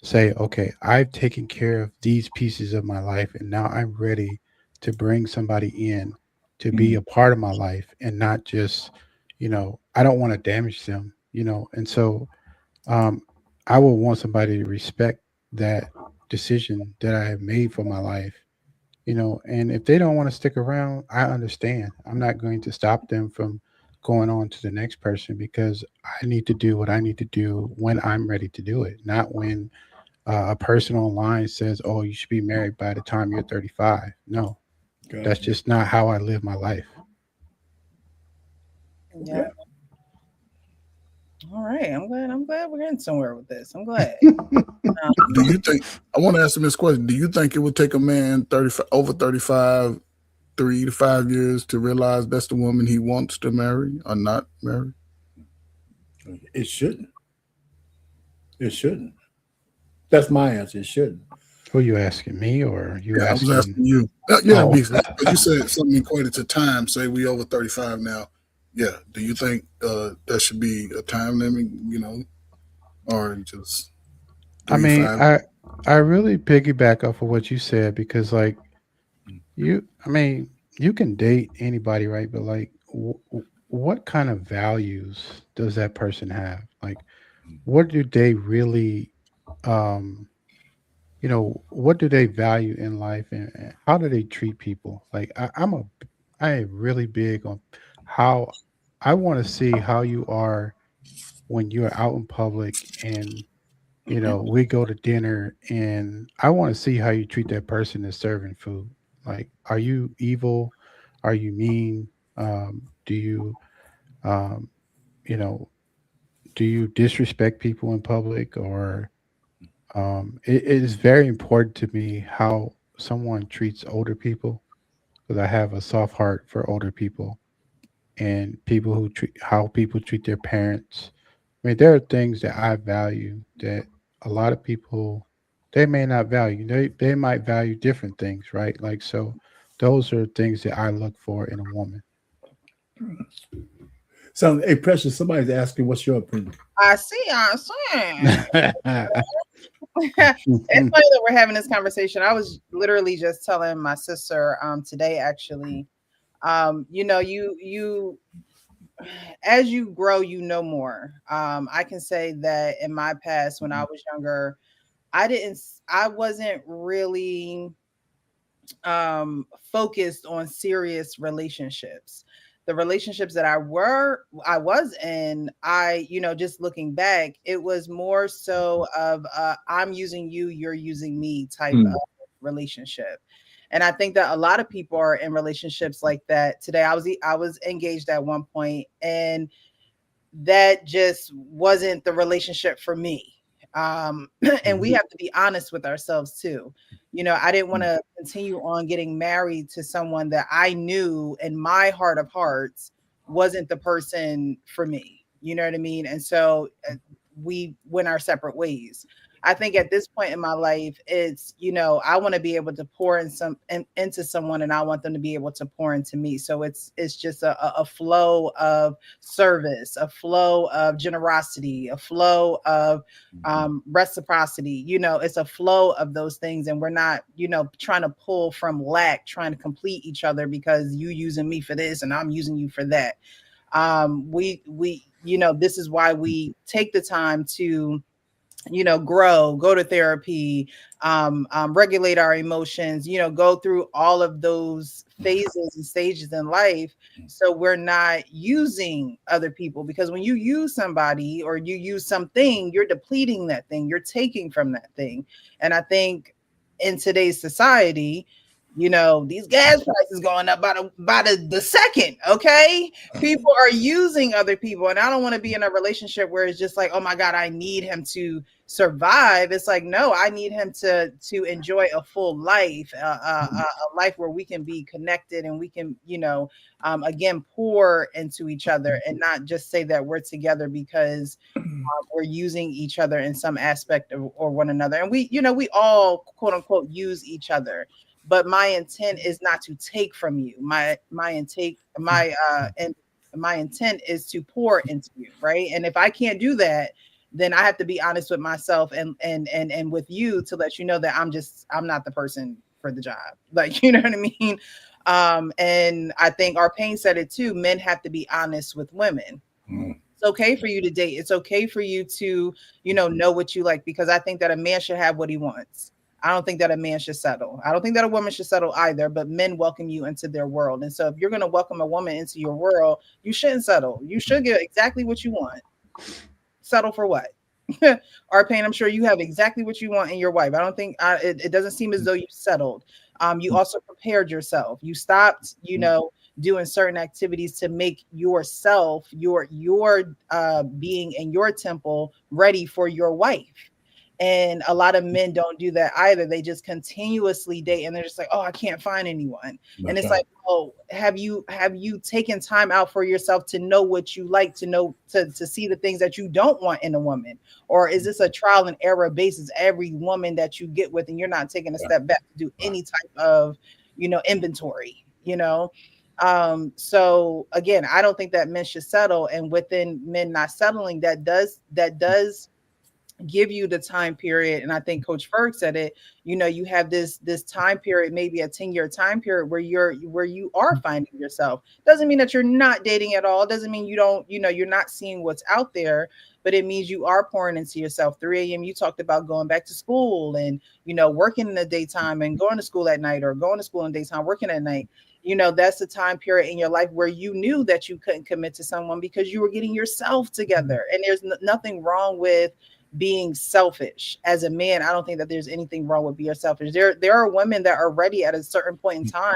say, okay, I've taken care of these pieces of my life and now I'm ready to bring somebody in to be a part of my life and not just, I don't want to damage them, and so um, I would want somebody to respect that decision that I have made for my life, and if they don't want to stick around, I understand. I'm not going to stop them from going on to the next person because I need to do what I need to do when I'm ready to do it, not when a person online says, "Oh, you should be married by the time you're 35." No, that's gotcha. just not how I live my life. Yeah. All right. I'm glad we're getting somewhere with this. I'm glad. Do you think? I want to ask him this question. Do you think it would take a man 35 over 35, 3 to 5 years to realize that's the woman he wants to marry or not marry? It shouldn't. It shouldn't. That's my answer. It shouldn't. Who are you asking, me or are you Yeah, I was asking? asking you. Yeah, Oh, because you said something equated to time. Say we over 35 now. Yeah. Do you think there should be a time limit? Or just I three, mean, 5? I really piggyback off of what you said because, like, I mean, you can date anybody, right? But like, what kind of values does that person have? Like, what do they really, um, what do they value in life, and how do they treat people? Like, I am really big on how I want to see how you are when you're out in public, and we go to dinner, and I want to see how you treat that person that's serving food. Like, are you evil? Are you mean? Do you, um, you know, do you disrespect people in public? Or it is very important to me how someone treats older people because I have a soft heart for older people and people who treat how people treat their parents. I mean, there are things that I value that a lot of people they may not value. They might value different things, right? Like, so those are things that I look for in a woman. So, hey, Precious, somebody's asking, what's your opinion? I see. I see. It's funny that we're having this conversation. I was literally just telling my sister today actually. You as you grow, you know more. I can say that in my past when I was younger, I wasn't really focused on serious relationships. The relationships that I was in, just looking back, it was more so of I'm using you, you're using me type of relationship. And I think that a lot of people are in relationships like that today. I was engaged at one point, and that just wasn't the relationship for me. And we have to be honest with ourselves too. I didn't want to continue on getting married to someone that I knew in my heart of hearts wasn't the person for me. You know what I mean? And so we went our separate ways. I think at this point in my life, it's, I want to be able to pour into someone, and I want them to be able to pour into me. So it's just a flow of service, a flow of generosity, a flow of reciprocity. It's a flow of those things, and we're not, trying to pull from lack, trying to complete each other because you using me for this and I'm using you for that. We this is why we take the time to grow, go to therapy, regulate our emotions, go through all of those phases and stages in life. So we're not using other people, because when you use somebody or you use something, you're depleting that thing, you're taking from that thing. And I think in today's society, these gas prices going up by the second. Okay. People are using other people. And I don't want to be in a relationship where it's just like, oh my God, I need him to survive. It's like, no, I need him to enjoy a full life, a life where we can be connected and we can, again, pour into each other and not just say that we're together because we're using each other in some aspect or one another. And we all quote unquote use each other. But my intent is not to take from you. My intent is to pour into you, right? And if I can't do that, then I have to be honest with myself and with you to let you know that I'm not the person for the job. Like, you know what I mean? And I think Arpain said it too. Men have to be honest with women. It's okay for you to date. It's okay for you to, know what you like, because I think that a man should have what he wants. I don't think that a man should settle. I don't think that a woman should settle either, but men welcome you into their world. And so if you're going to welcome a woman into your world, you shouldn't settle. You should get exactly what you want. Settle for what? Arpain, I'm sure you have exactly what you want in your wife. I don't think it doesn't seem as though you settled. You also prepared yourself. You stopped, doing certain activities to make yourself, your being in your temple ready for your wife. And a lot of men don't do that either. They just continuously date and they're just like, oh, I can't find anyone. And it's like, oh, have you taken time out for yourself to know what you like, to know, to see the things that you don't want in a woman? Or is this a trial and error basis every woman that you get with, and you're not taking a step back to do any type of, inventory, so again, I don't think that men should settle. And within men not settling, that does give you the time period. And I think Coach Ferg said it, you have this time period, maybe a 10-year time period where you are finding yourself. Doesn't mean that you're not dating at all. Doesn't mean you don't, you're not seeing what's out there, but it means you are pouring into yourself. 3 a.m. you talked about going back to school and, working in the daytime and going to school at night, or going to school in the daytime, working at night. That's the time period in your life where you knew that you couldn't commit to someone because you were getting yourself together. And there's nothing wrong with being selfish. As a man, I don't think that there's anything wrong with being selfish. There are women that are ready at a certain point in time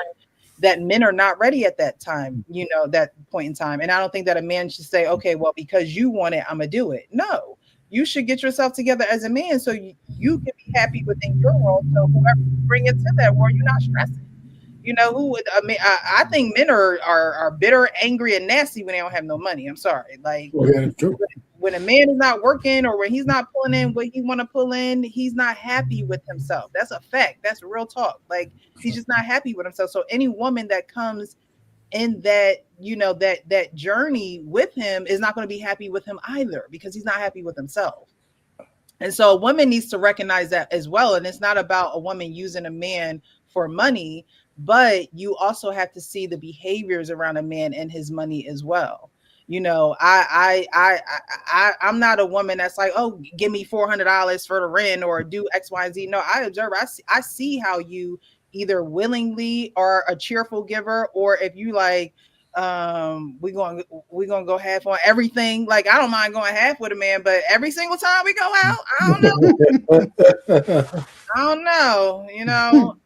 that men are not ready at that time, that point in time. And I don't think that a man should say, okay, well, because you want it, I'm gonna do it. No, you should get yourself together as a man so you can be happy within your world. So whoever you bring into that world, you're not stressing. Who would? I mean, I think men are bitter, angry, and nasty when they don't have no money. I'm sorry, like when a man is not working or when he's not pulling in what he want to pull in, he's not happy with himself. That's a fact. That's real talk. Like, he's just not happy with himself. So any woman that comes in that, that journey with him is not going to be happy with him either, because he's not happy with himself. And so a woman needs to recognize that as well. And it's not about a woman using a man for money, but you also have to see the behaviors around a man and his money as well. I'm not a woman that's like, oh, give me $400 for the rent or do X, Y, and Z. No, I observe. I see how you either willingly are a cheerful giver, or if you like, we're gonna go half on everything. Like, I don't mind going half with a man, but every single time we go out, I don't know.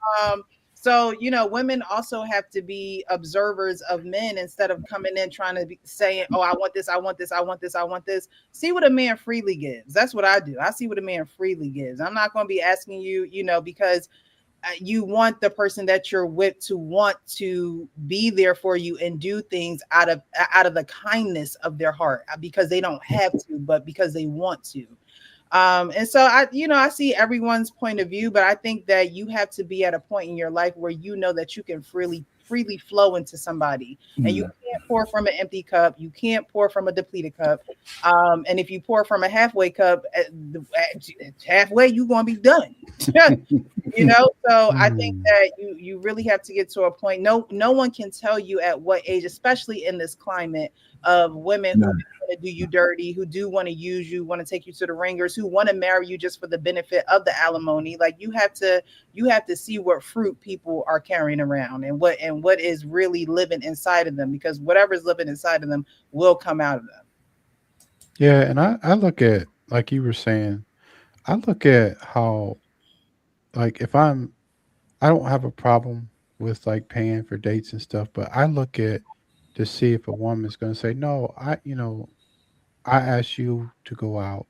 So, women also have to be observers of men instead of coming in trying to be saying, oh, I want this, I want this, I want this, I want this. See what a man freely gives. That's what I do. I see what a man freely gives. I'm not going to be asking you, because you want the person that you're with to want to be there for you and do things out of the kindness of their heart, because they don't have to, but because they want to. And so I see everyone's point of view, but I think that you have to be at a point in your life where you know that you can freely flow into somebody, and you can't pour from an empty cup. You can't pour from a depleted cup. And if you pour from a halfway cup, halfway you're gonna be done. You know, so I think that you really have to get to a point. No one can tell you at what age, especially in this climate of women who want to do you dirty, who do want to use you, want to take you to the ringers, who want to marry you just for the benefit of the alimony. Like you have to see what fruit people are carrying around and what is really living inside of them, because whatever's living inside of them will come out of them. Yeah, and I look at, like you were saying, I look at how, like, I don't have a problem with like paying for dates and stuff, but I look at to see if a woman's going to say, no, I asked you to go out,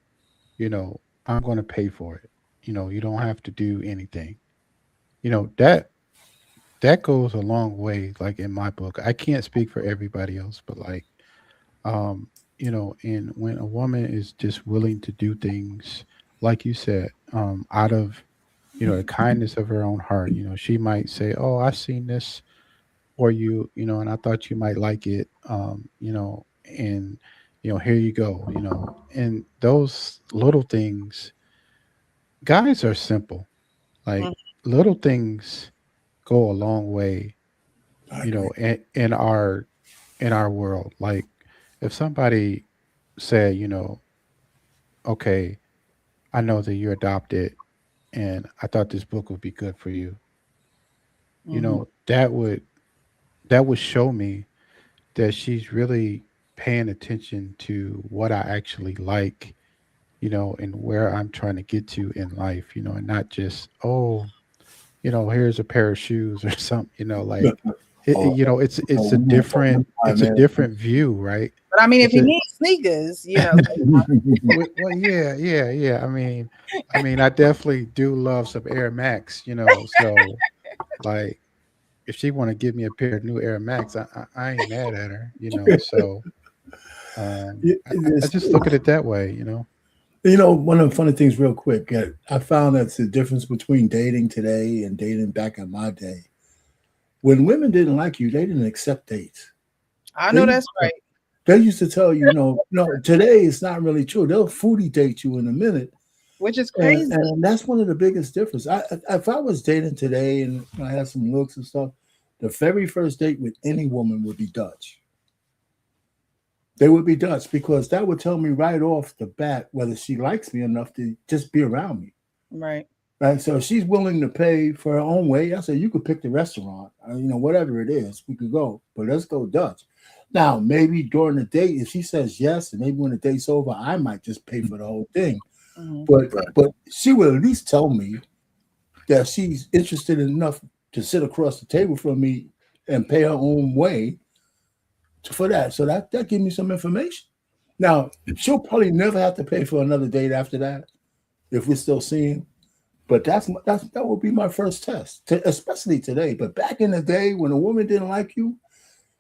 I'm going to pay for it. You don't have to do anything. That goes a long way, like in my book. I can't speak for everybody else, but like, and when a woman is just willing to do things, like you said, out of, the kindness of her own heart, she might say, oh, I've seen this for you, and I thought you might like it, and, here you go, and those little things, guys are simple, like little things go a long way, in our world. Like if somebody said, okay, I know that you're adopted and I thought this book would be good for you. That would show me that she's really paying attention to what I actually like, and where I'm trying to get to in life, and not just, oh, here's a pair of shoes or something, like it's a different view, right? But I mean, if you need sneakers, well, yeah. I mean, I definitely do love some Air Max, so like if she want to give me a pair of new Air Max, I ain't mad at her, so I just look at it that way, One of the funny things, real quick, I found that's the difference between dating today and dating back in my day. When women didn't like you, they didn't accept dates. I know that's right. They used to tell you, no, today it's not really true. They'll foodie date you in a minute. Which is crazy. And that's one of the biggest differences. If I was dating today and I had some looks and stuff, the very first date with any woman would be Dutch. They would be Dutch, because that would tell me right off the bat whether she likes me enough to just be around me. Right. Right. So if she's willing to pay for her own way, I say you could pick the restaurant, whatever it is, we could go, but let's go Dutch. Now, maybe during the date, if she says yes, and maybe when the date's over, I might just pay for the whole thing. But she will at least tell me that she's interested enough to sit across the table from me and pay her own way for that. So that gives me some information. Now, she'll probably never have to pay for another date after that if we're still seeing. But that would be my first test, especially today. But back in the day when a woman didn't like you,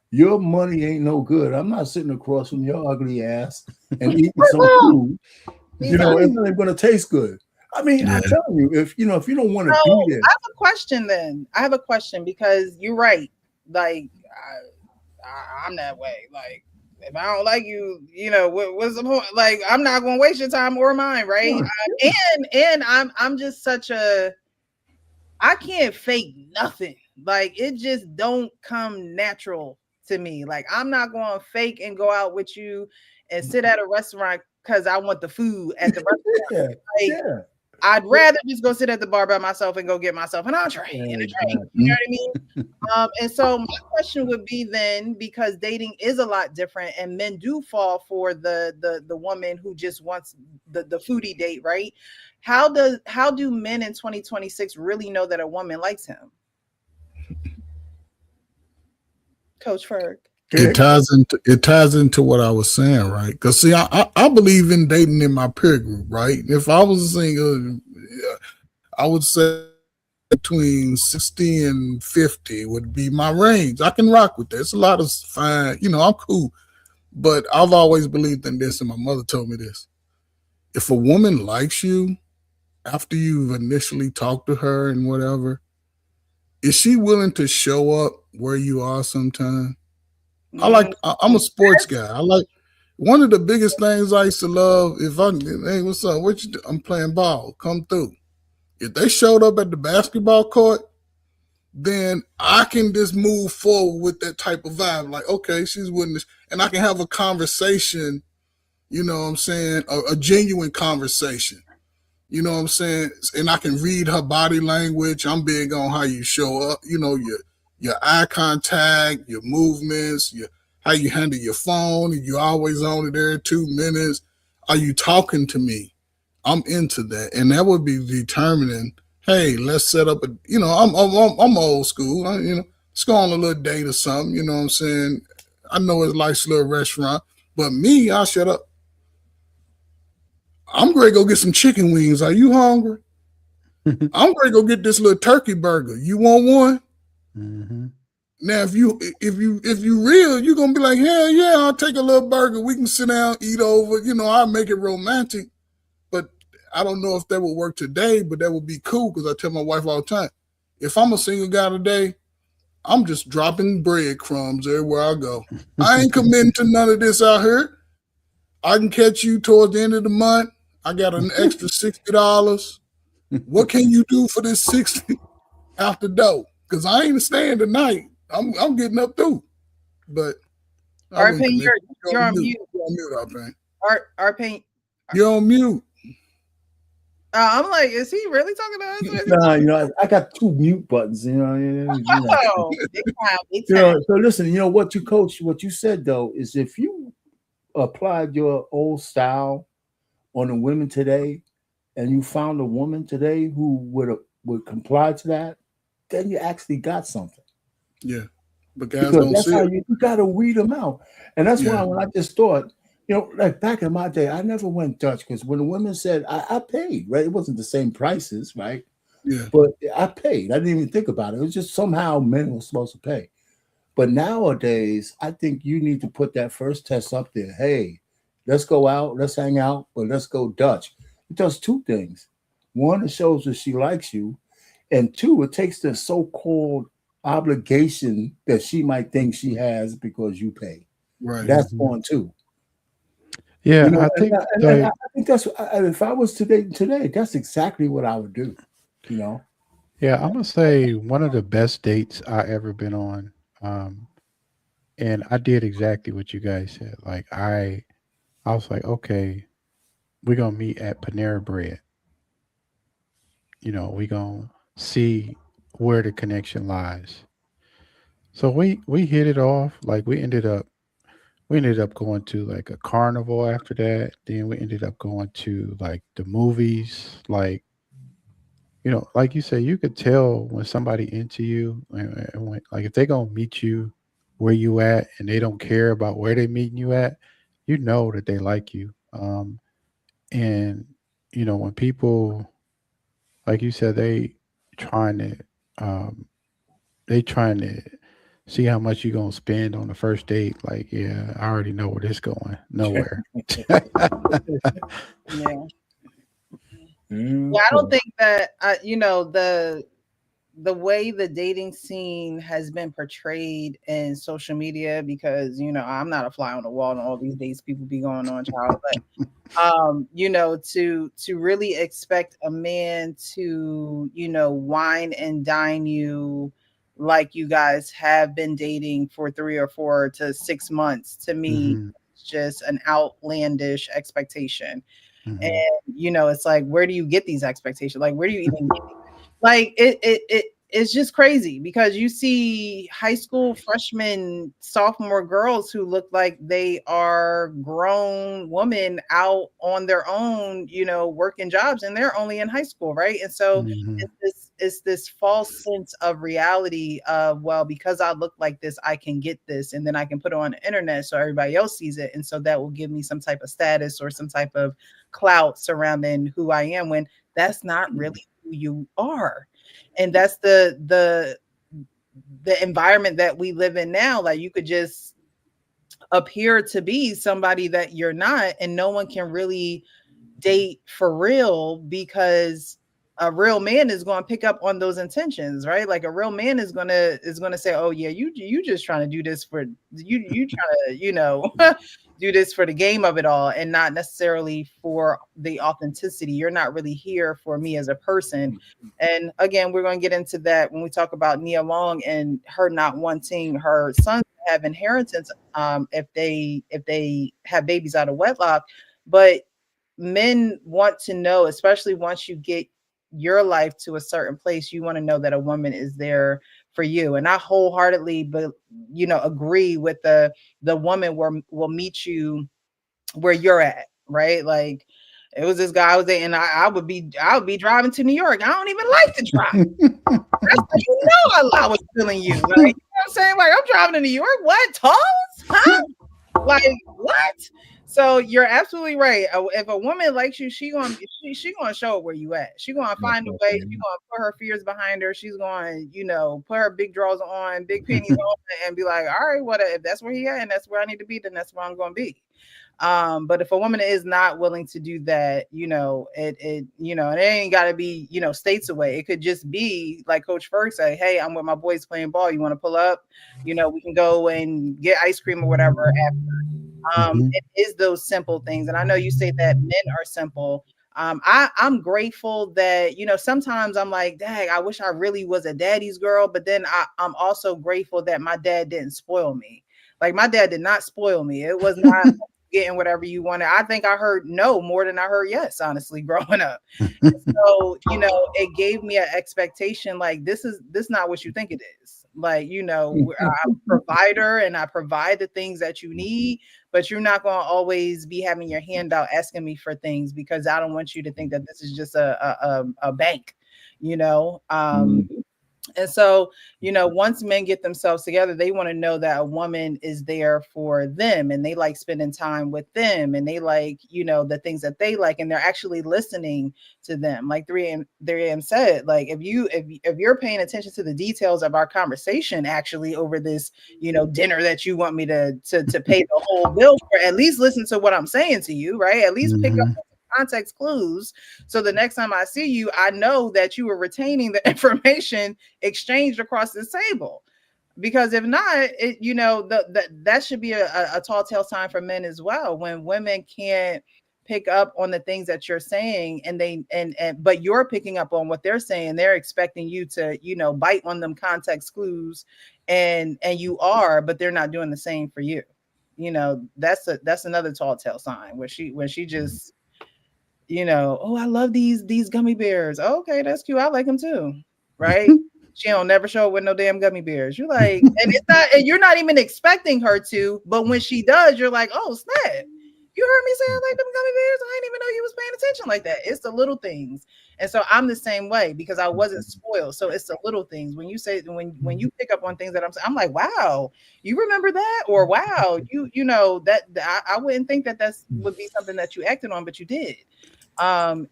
your money ain't no good. I'm not sitting across from your ugly ass and eating some food. It's not even going to taste good. I mean, I'm telling you, if you don't want to do this. I have a question then. I have a question, because you're right. Like, I'm that way. Like, if I don't like you, what's the point? Like, I'm not going to waste your time or mine, right? And I'm just I can't fake nothing. Like, it just don't come natural to me. Like, I'm not going to fake and go out with you and sit at a restaurant because I want the food at the restaurant. I'd rather just go sit at the bar by myself and go get myself an entree and a drink. You know what I mean? And so my question would be then, because dating is a lot different and men do fall for the woman who just wants the foodie date, right? How do men in 2026 really know that a woman likes him? Coach Ferg. It ties into what I was saying, right? Because see, I believe in dating in my peer group, right? If I was single, I would say between 60 and 50 would be my range. I can rock with that. It's a lot of fine, I'm cool. But I've always believed in this, and my mother told me this. If a woman likes you after you've initially talked to her and whatever, is she willing to show up where you are sometime? I'm a sports guy. I like one of the biggest things I used to love. If I hey, what's up? What you do? I'm playing ball. Come through. If they showed up at the basketball court, then I can just move forward with that type of vibe. Like, okay, she's with this, and I can have a conversation. You know what I'm saying? A genuine conversation. You know what I'm saying? And I can read her body language. I'm big on how you show up. You know, your eye contact, your movements, how you handle your phone. You always on it every 2 minutes. Are you talking to me? I'm into that, and that would be determining. Hey, let's set up a. You know, I'm old school. Let's go on a little date or something. You know what I'm saying? I know it's like a little restaurant, but me, I'll shut up. I'm going to go get some chicken wings. Are you hungry? I'm going to go get this little turkey burger. You want one? Mm-hmm. Now, if you real, you're gonna be like, hell yeah, I'll take a little burger. We can sit down, eat over. You know, I'll make it romantic. But I don't know if that would work today. But that would be cool because I tell my wife all the time, if I'm a single guy today, I'm just dropping breadcrumbs everywhere I go. I ain't committing to none of this out here. I can catch you towards the end of the month. I got an extra $60. What can you do for this 60 after dough? Because I ain't staying tonight. I'm getting up too. But Arpain, you're on mute. You're on mute, Arpain. Arpain. You're on mute. I'm like, is he really talking to us? Nah, you know, I got 2 mute buttons. You know, oh, big time. You know, so listen, you know what you said though is if you applied your old style on the women today, and you found a woman today who would comply to that, then you actually got something. Yeah, but guys don't that's see how it. you got to weed them out, and that's why when I just thought, you know, like back in my day, I never went Dutch because when the women said I paid, right, it wasn't the same prices, right? Yeah, but I paid. I didn't even think about it. It was just somehow men were supposed to pay. But nowadays, I think you need to put that first test up there. Hey, let's go out, let's hang out, but let's go Dutch. It does 2 things. 1, it shows that she likes you. And 2, it takes the so-called obligation that she might think she has because you pay. right. That's on too. Yeah, You know, I think I think that's if I was today, that's exactly what I would do. You know. Yeah, I'm gonna say one of the best dates I ever been on. And I did exactly what you guys said. Like I was like, okay, we're gonna meet at Panera Bread. You know, we're gonna see where the connection lies. So we hit it off. Like we ended up going to like a carnival after that. Then we ended up going to like the movies. Like, you know, like you say, you could tell when somebody into you, and when, like if they're gonna meet you where you at, and they don't care about where they meeting you at, you know that they like you. And you know when people, like you said, trying to trying to see how much you're gonna spend on the first date. Like, yeah, I already know where this going. Nowhere. Yeah. Yeah, I don't think that you know, the way the dating scene has been portrayed in social media, because you know I'm not a fly on the wall and all these dates people be going on, child. But you know, to really expect a man to, you know, wine and dine you like you guys have been dating for 3 or 4 to 6 months, to me, Mhm, it's just an outlandish expectation. mhm. And you know, it's like, where do you get these expectations? Like, where do you even get like it's just crazy, because you see high school freshmen, sophomore girls who look like they are grown women out on their own, you know, working jobs, and they're only in high school, right? And so Mhm. it's this false sense of reality of, well, because I look like this, I can get this, and then I can put it on the internet so everybody else sees it, and so that will give me some type of status or some type of clout surrounding who I am, when that's not really who you are. And that's the environment that we live in now. Like, you could just appear to be somebody that you're not, and no one can really date for real, because a real man is going to pick up on those intentions, right? Like a real man is going to say, oh yeah, you just trying to do this for you trying to, do this for the game of it all and not necessarily for the authenticity. You're not really here for me as a person. And again, we're going to get into that when we talk about Nia Long and her not wanting her sons to have inheritance if they have babies out of wedlock. But men want to know, especially once you get your life to a certain place, you want to know that a woman is there for you. And I wholeheartedly, but agree with the woman will meet you where you're at, right? Like it was this guy I was there, and I would be driving to New York. I don't even like to drive. That's how I was feeling you. Like, you know what I'm saying? Like, I'm driving to New York. What? Tolls? Huh? Like, what? So you're absolutely right. If a woman likes you, she gonna show it where you at. She gonna find a way. She gonna put her fears behind her. She's going, put her big drawers on, big panties on, and be like, all right, what if that's where he at and that's where I need to be, then that's where I'm gonna be. But if a woman is not willing to do that, it ain't got to be, states away. It could just be like Coach Ferg said, hey, I'm with my boys playing ball. You want to pull up? We can go and get ice cream or whatever after. It is those simple things. And I know you say that men are simple. I'm grateful that, sometimes I'm like, dang, I wish I really was a daddy's girl. But then I'm also grateful that my dad didn't spoil me. Like my dad did not spoil me. It was not getting whatever you wanted. I think I heard no more than I heard yes, honestly, growing up. So, it gave me an expectation like this not what you think it is. Like, I'm a provider and I provide the things that you need, but you're not going to always be having your hand out asking me for things because I don't want you to think that this is just a bank, And so, once men get themselves together, they want to know that a woman is there for them and they like spending time with them and they like, the things that they like and they're actually listening to them. Like 3AM said, like if you're paying attention to the details of our conversation actually over this, dinner that you want me to pay the whole bill for, at least listen to what I'm saying to you, right? At least pick up context clues. So the next time I see you, I know that you were retaining the information exchanged across this table. Because if not, that should be a tall tale sign for men as well. When women can't pick up on the things that you're saying but you're picking up on what they're saying, they're expecting you to, bite on them context clues and you are, but they're not doing the same for you. That's another tall tale sign when she just oh, I love these gummy bears. Oh, okay, that's cute. I like them too. Right? She don't never show up with no damn gummy bears. You're like, and you're not even expecting her to, but when she does, you're like, oh, snap. You heard me say I like them gummy bears? I didn't even know you was paying attention like that. It's the little things. And so I'm the same way because I wasn't spoiled. So it's the little things. When you say when you pick up on things that I'm like, wow, you remember that? Or wow, that I wouldn't think that would be something that you acted on, but you did. And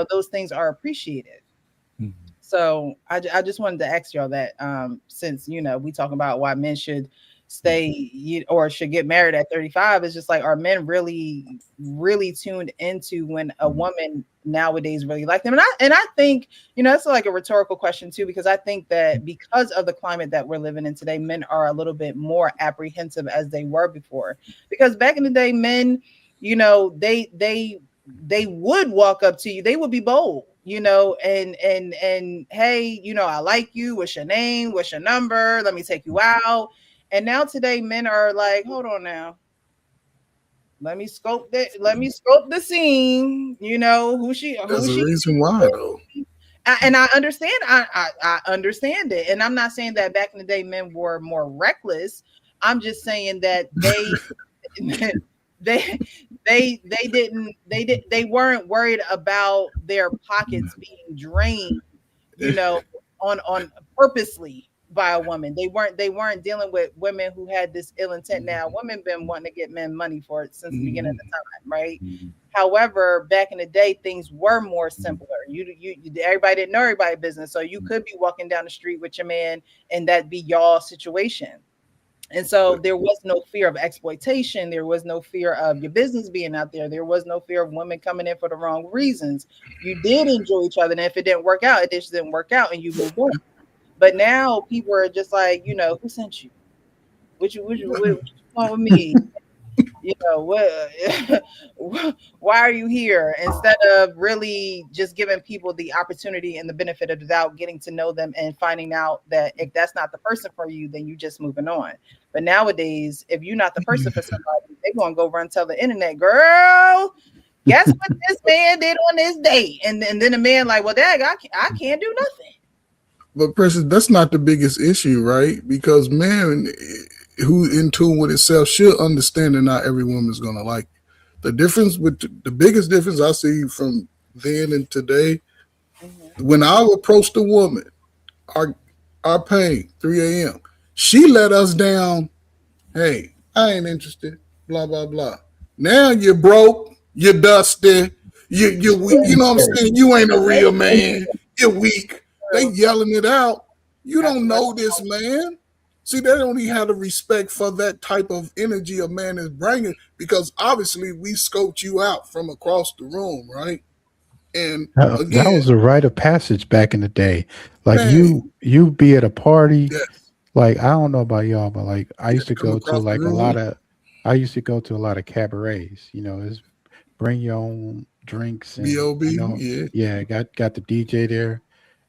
those things are appreciated. So I just wanted to ask y'all that since we talk about why men should stay or should get married at 35, it's just like, are men really tuned into when a woman nowadays really like them? And I think it's like a rhetorical question too, because I think that because of the climate that we're living in today, men are a little bit more apprehensive as they were before. Because back in the day, men, they would walk up to you, they would be bold, and hey, I like you, what's your name, what's your number, let me take you out. And now today men are like, hold on now, let me scope the scene, There's a reason why though. And I understand I understand it, and I'm not saying that back in the day men were more reckless. I'm just saying that they weren't worried about their pockets being drained, on purposely by a woman. They weren't dealing with women who had this ill intent. Now, women been wanting to get men money for it since the beginning of the time, right? However, back in the day, things were more simpler. You everybody didn't know everybody's business, so you could be walking down the street with your man, and that be y'all situation. And so there was no fear of exploitation. There was no fear of your business being out there. There was no fear of women coming in for the wrong reasons. You did enjoy each other. And if it didn't work out, it just didn't work out and you moved on. But now people are just like, you know, who sent you? What you want with me? You know, why are you here? Instead of really just giving people the opportunity and the benefit of the doubt, getting to know them and finding out that if that's not the person for you, then you just moving on. But nowadays, if you're not the person for somebody, they're going to go run tell the internet, girl, guess what this man did on this date? And then the man like, well, dang, I can't do nothing. But Precious, that's not the biggest issue, right? Because man who in tune with itself should understand that not every woman is going to like it. The difference with the biggest difference I see from then and today, when I approached a woman, our pain, 3 a.m., she let us down. Hey, I ain't interested, blah, blah, blah. Now you're broke, you're dusty, you're weak, you know what I'm saying? You ain't a real man, you're weak. They yelling it out. You don't know this man. See, they don't even have the respect for that type of energy a man is bringing, because obviously we scoped you out from across the room, right? And that was a rite of passage back in the day. Like man, you be at a party. yes. Like I don't know about y'all, but like I used to come go to across like the a room. lot of cabarets. You know, it's bring your own drinks and B.O.B., you know, yeah. got the DJ there,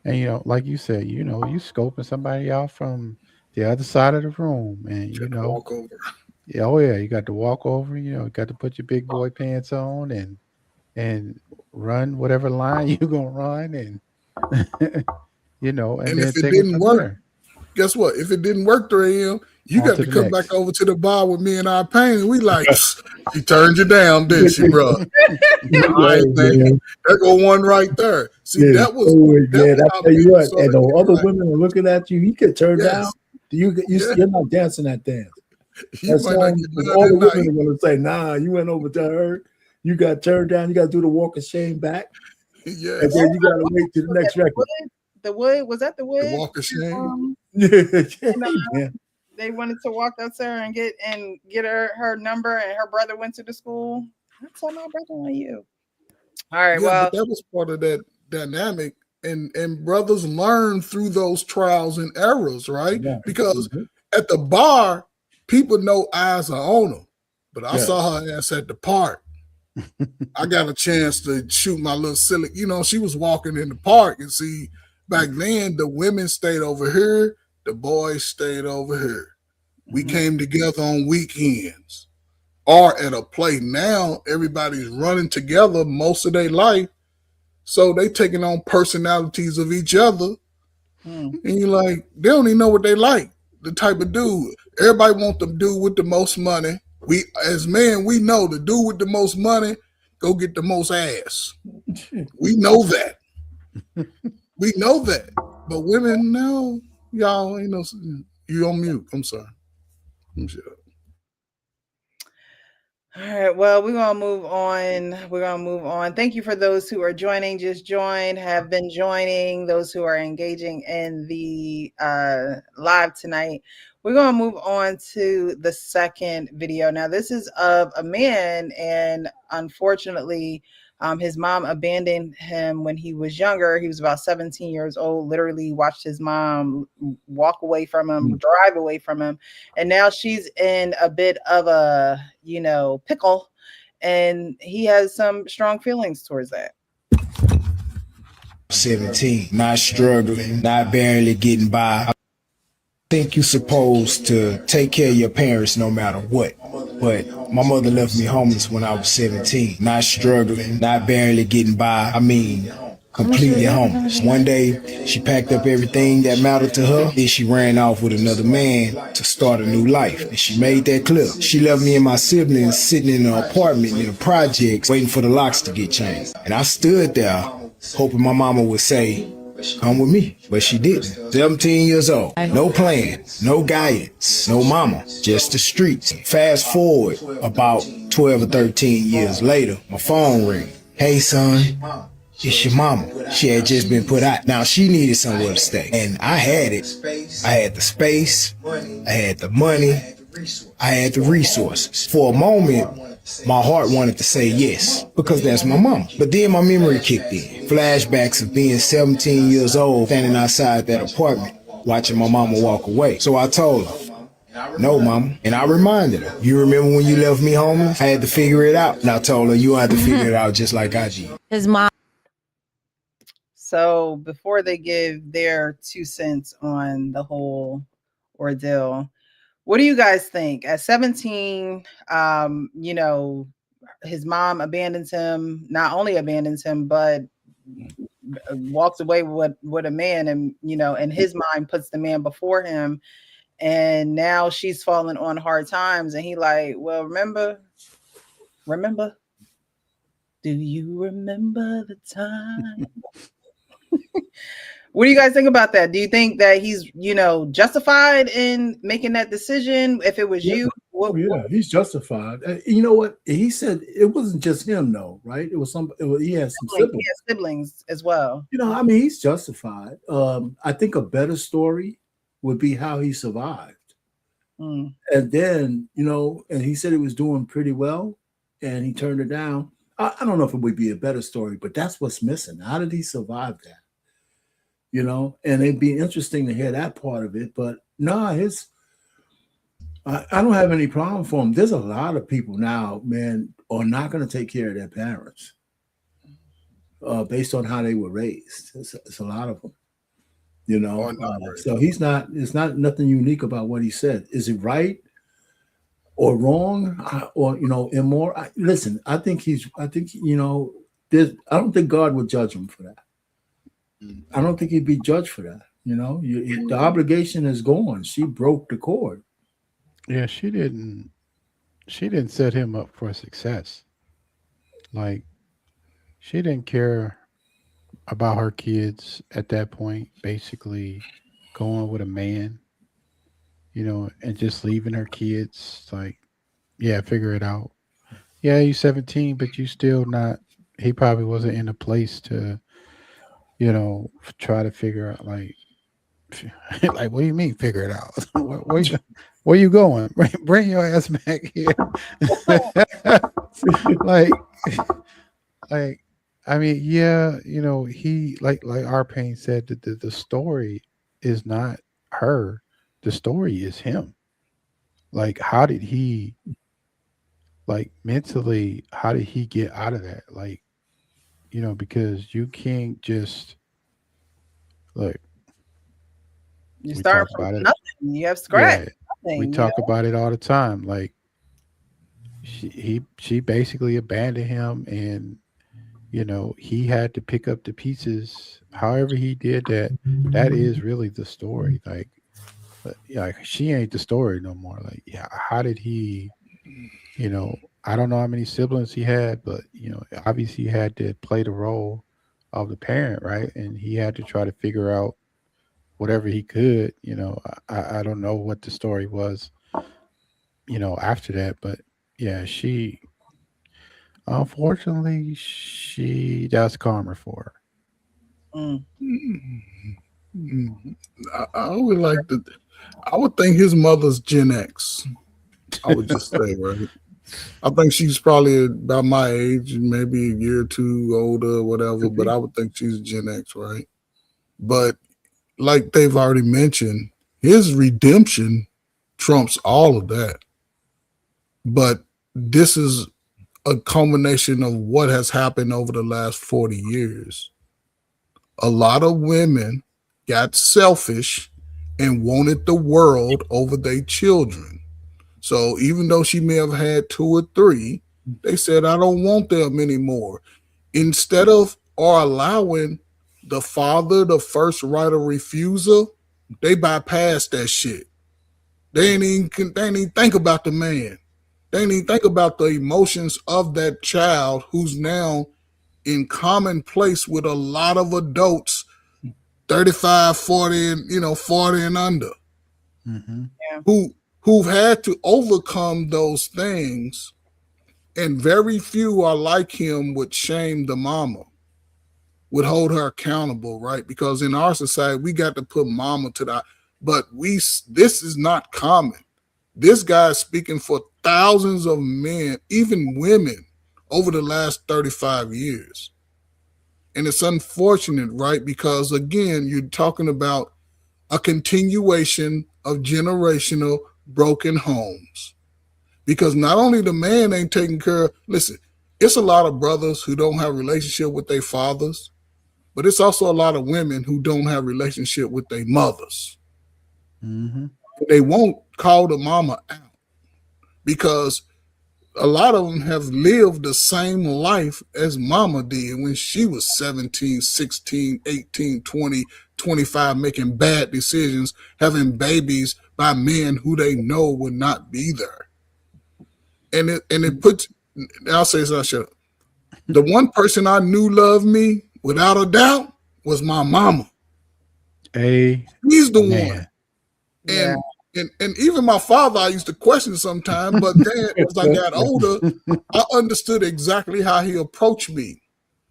and you know, like you said, you know, you scoping somebody out from the other side of the room, and you know, Walk over. yeah, oh yeah, you got to walk over. You know, got to put your big boy pants on and run whatever line you gonna run, and you know, and And then if it take it didn't from work, there. guess what? If it didn't work 3 a.m., you On got to to the come next. back over to the bar with me and our pain. And we like, she turned you down, didn't she, bro? All right, man. There go one right there. See, Yeah, that was I how tell you men what, started and the getting other right. women are looking at you. You get turned down. Yes. You're not dancing that dance. You That might not song, get because none all the that women night. are going to say, "Nah, you went over to her. You got turned down. You got to do the walk of shame back, and Yes. then you got to wait till the next record." The Wood, was that the Wood? The walk of shame. Yeah, They wanted to walk up to her and get her number, and her brother went to the school. I tell my brother on you. All right, Yeah, well, but that was part of that dynamic. And brothers learn through those trials and errors, right? Yeah. Because at the bar, people know eyes are on them. But I Yeah. saw her ass at the park. I got a chance to shoot my little silly. You know, she was walking in the park, and see, back then the women stayed over here, the boys stayed over here. We came together on weekends or at a play. Now everybody's running together most of their life, so they taking on personalities of each other. And you're like, they don't even know what they like. The type of dude. Everybody want the dude with the most money. We, as men, we know the dude with the most money go get the most ass. We know that. We know that. But women, no, y'all ain't no. You on mute. I'm sorry. I'm sure. all right, well, we're gonna move on. Thank you for those who are joining, just joined, have been joining, those who are engaging in the live tonight. We're gonna move on to the second video. Now, this is of a man, and unfortunately, his mom abandoned him when he was younger. He was about 17 years old, literally watched his mom walk away from him, drive away from him. And now she's in a bit of a, pickle. And he has some strong feelings towards that. 17, not struggling, not barely getting by. I think you're supposed to take care of your parents no matter what. But my mother left me homeless when I was 17, not struggling, not barely getting by. I mean, completely homeless. One day, she packed up everything that mattered to her, and she ran off with another man to start a new life. And she made that clear. She left me and my siblings sitting in an apartment in the projects, waiting for the locks to get changed. And I stood there, hoping my mama would say, "Come with me," but she didn't. 17 years old, no plan, no guidance, no mama, just the streets. Fast forward about 12 or 13 years later, my phone rang. "Hey son, It's your mama. She had just been put out. Now she needed somewhere to stay. And I had it. I had the space. I had the money. I had the resources. For a moment, my heart wanted to say yes, because that's my mama. But then my memory kicked in. Flashbacks of being 17 years old, standing outside that apartment, watching my mama walk away. So I told her, no, mama. And I reminded her, you remember when you left me homeless? I had to figure it out. And I told her, you had to figure it out just like I did. His mom. So before they give their 2 cents on the whole ordeal, what do you guys think? At 17, you know, his mom abandons him, not only abandons him, but walks away with a man, and, you know, in his mind puts the man before him. And now she's falling on hard times. And he like, well, remember? Do you remember the time? What do you guys think about that? Do you think that he's, you know, justified in making that decision? If it was you, he's justified. You know what? He said it wasn't just him, though, right? It was he had some siblings. He has siblings as well. You know, I mean, he's justified. I think a better story would be how he survived. And then, you know, and he said he was doing pretty well, and he turned it down. I don't know if it would be a better story, but that's what's missing. How did he survive that? You know, and it'd be interesting to hear that part of it. But no, I don't have any problem for him. There's a lot of people now, man, are not going to take care of their parents based on how they were raised. It's a lot of them, you know. So it's not nothing unique about what he said. Is it right or wrong or, you know, immoral? Listen, I think, you know, I don't think God would judge him for that. I don't think he'd be judged for that. You know, the obligation is gone. She broke the cord. Yeah, she didn't set him up for success. Like, she didn't care about her kids at that point, basically going with a man, you know, and just leaving her kids. Like, yeah, figure it out. Yeah, you're 17, but you still not, he probably wasn't in a place to, you know, try to figure out, like, what do you mean figure it out? Where you going? Bring your ass back here. like, I mean, yeah, you know, he, like Arpain said, that the story is not her. The story is him. Like, how did he, like, mentally, how did he get out of that? Like, you know, because you can't just, look, you start from nothing. You have scratch. Yeah, we talk about it all the time. Like, she basically abandoned him, and, you know, he had to pick up the pieces. However he did that, that is really the story. Like, she ain't the story no more. Like, yeah, how did he, you know, I don't know how many siblings he had, but, you know, obviously he had to play the role of the parent, right? And he had to try to figure out whatever he could, you know. I don't know what the story was, you know, after that, but yeah, she, unfortunately, that's karma for her. I would like to, I would think his mother's Gen X. I would just say, right? I think she's probably about my age, maybe a year or two older, whatever, but I would think she's Gen X, right? But like they've already mentioned, his redemption trumps all of that. But this is a culmination of what has happened over the last 40 years. A lot of women got selfish and wanted the world over their children. So even though she may have had 2 or 3, they said, I don't want them anymore. Instead of or allowing the father the first right of refusal, they bypass that shit. They ain't even think about the man. They ain't even think about the emotions of that child who's now in common place with a lot of adults, 35, 40, and 40 and under, who've had to overcome those things, and very few are like him would shame the mama. would hold her accountable, right? Because in our society, we got to put mama to the, but this is not common. This guy is speaking for thousands of men, even women, over the last 35 years. And it's unfortunate, right? Because again, you're talking about a continuation of generational broken homes. Because not only the man ain't taking care of, listen, it's a lot of brothers who don't have a relationship with their fathers, but it's also a lot of women who don't have a relationship with their mothers. Mm-hmm. They won't call the mama out because a lot of them have lived the same life as mama did when she was 17, 16, 18, 20, 25, making bad decisions, having babies by men who they know would not be there. And it puts, I'll say this, I'll shut up. The one person I knew loved me without a doubt was my mama. He's the one. Yeah. And even my father, I used to question sometimes, but then as I got older, I understood exactly how he approached me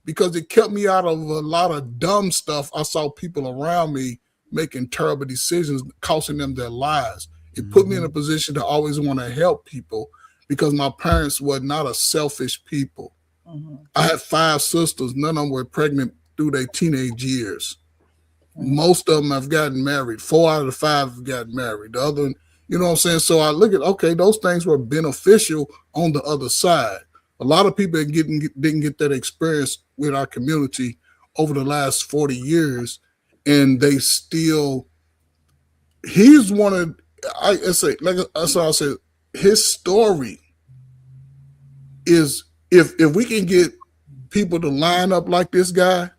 because it kept me out of a lot of dumb stuff. I saw people around me making terrible decisions, costing them their lives. It put me in a position to always want to help people because my parents were not a selfish people. I had 5 sisters. None of them were pregnant through their teenage years. Most of them have gotten married. 4 out of the 5 have gotten married. The other, you know what I'm saying? So I look at, okay, those things were beneficial on the other side. A lot of people didn't get that experience with our community over the last 40 years. And they still, he's one of, I say, like that's what I said, his story is, if we can get people to line up like this guy,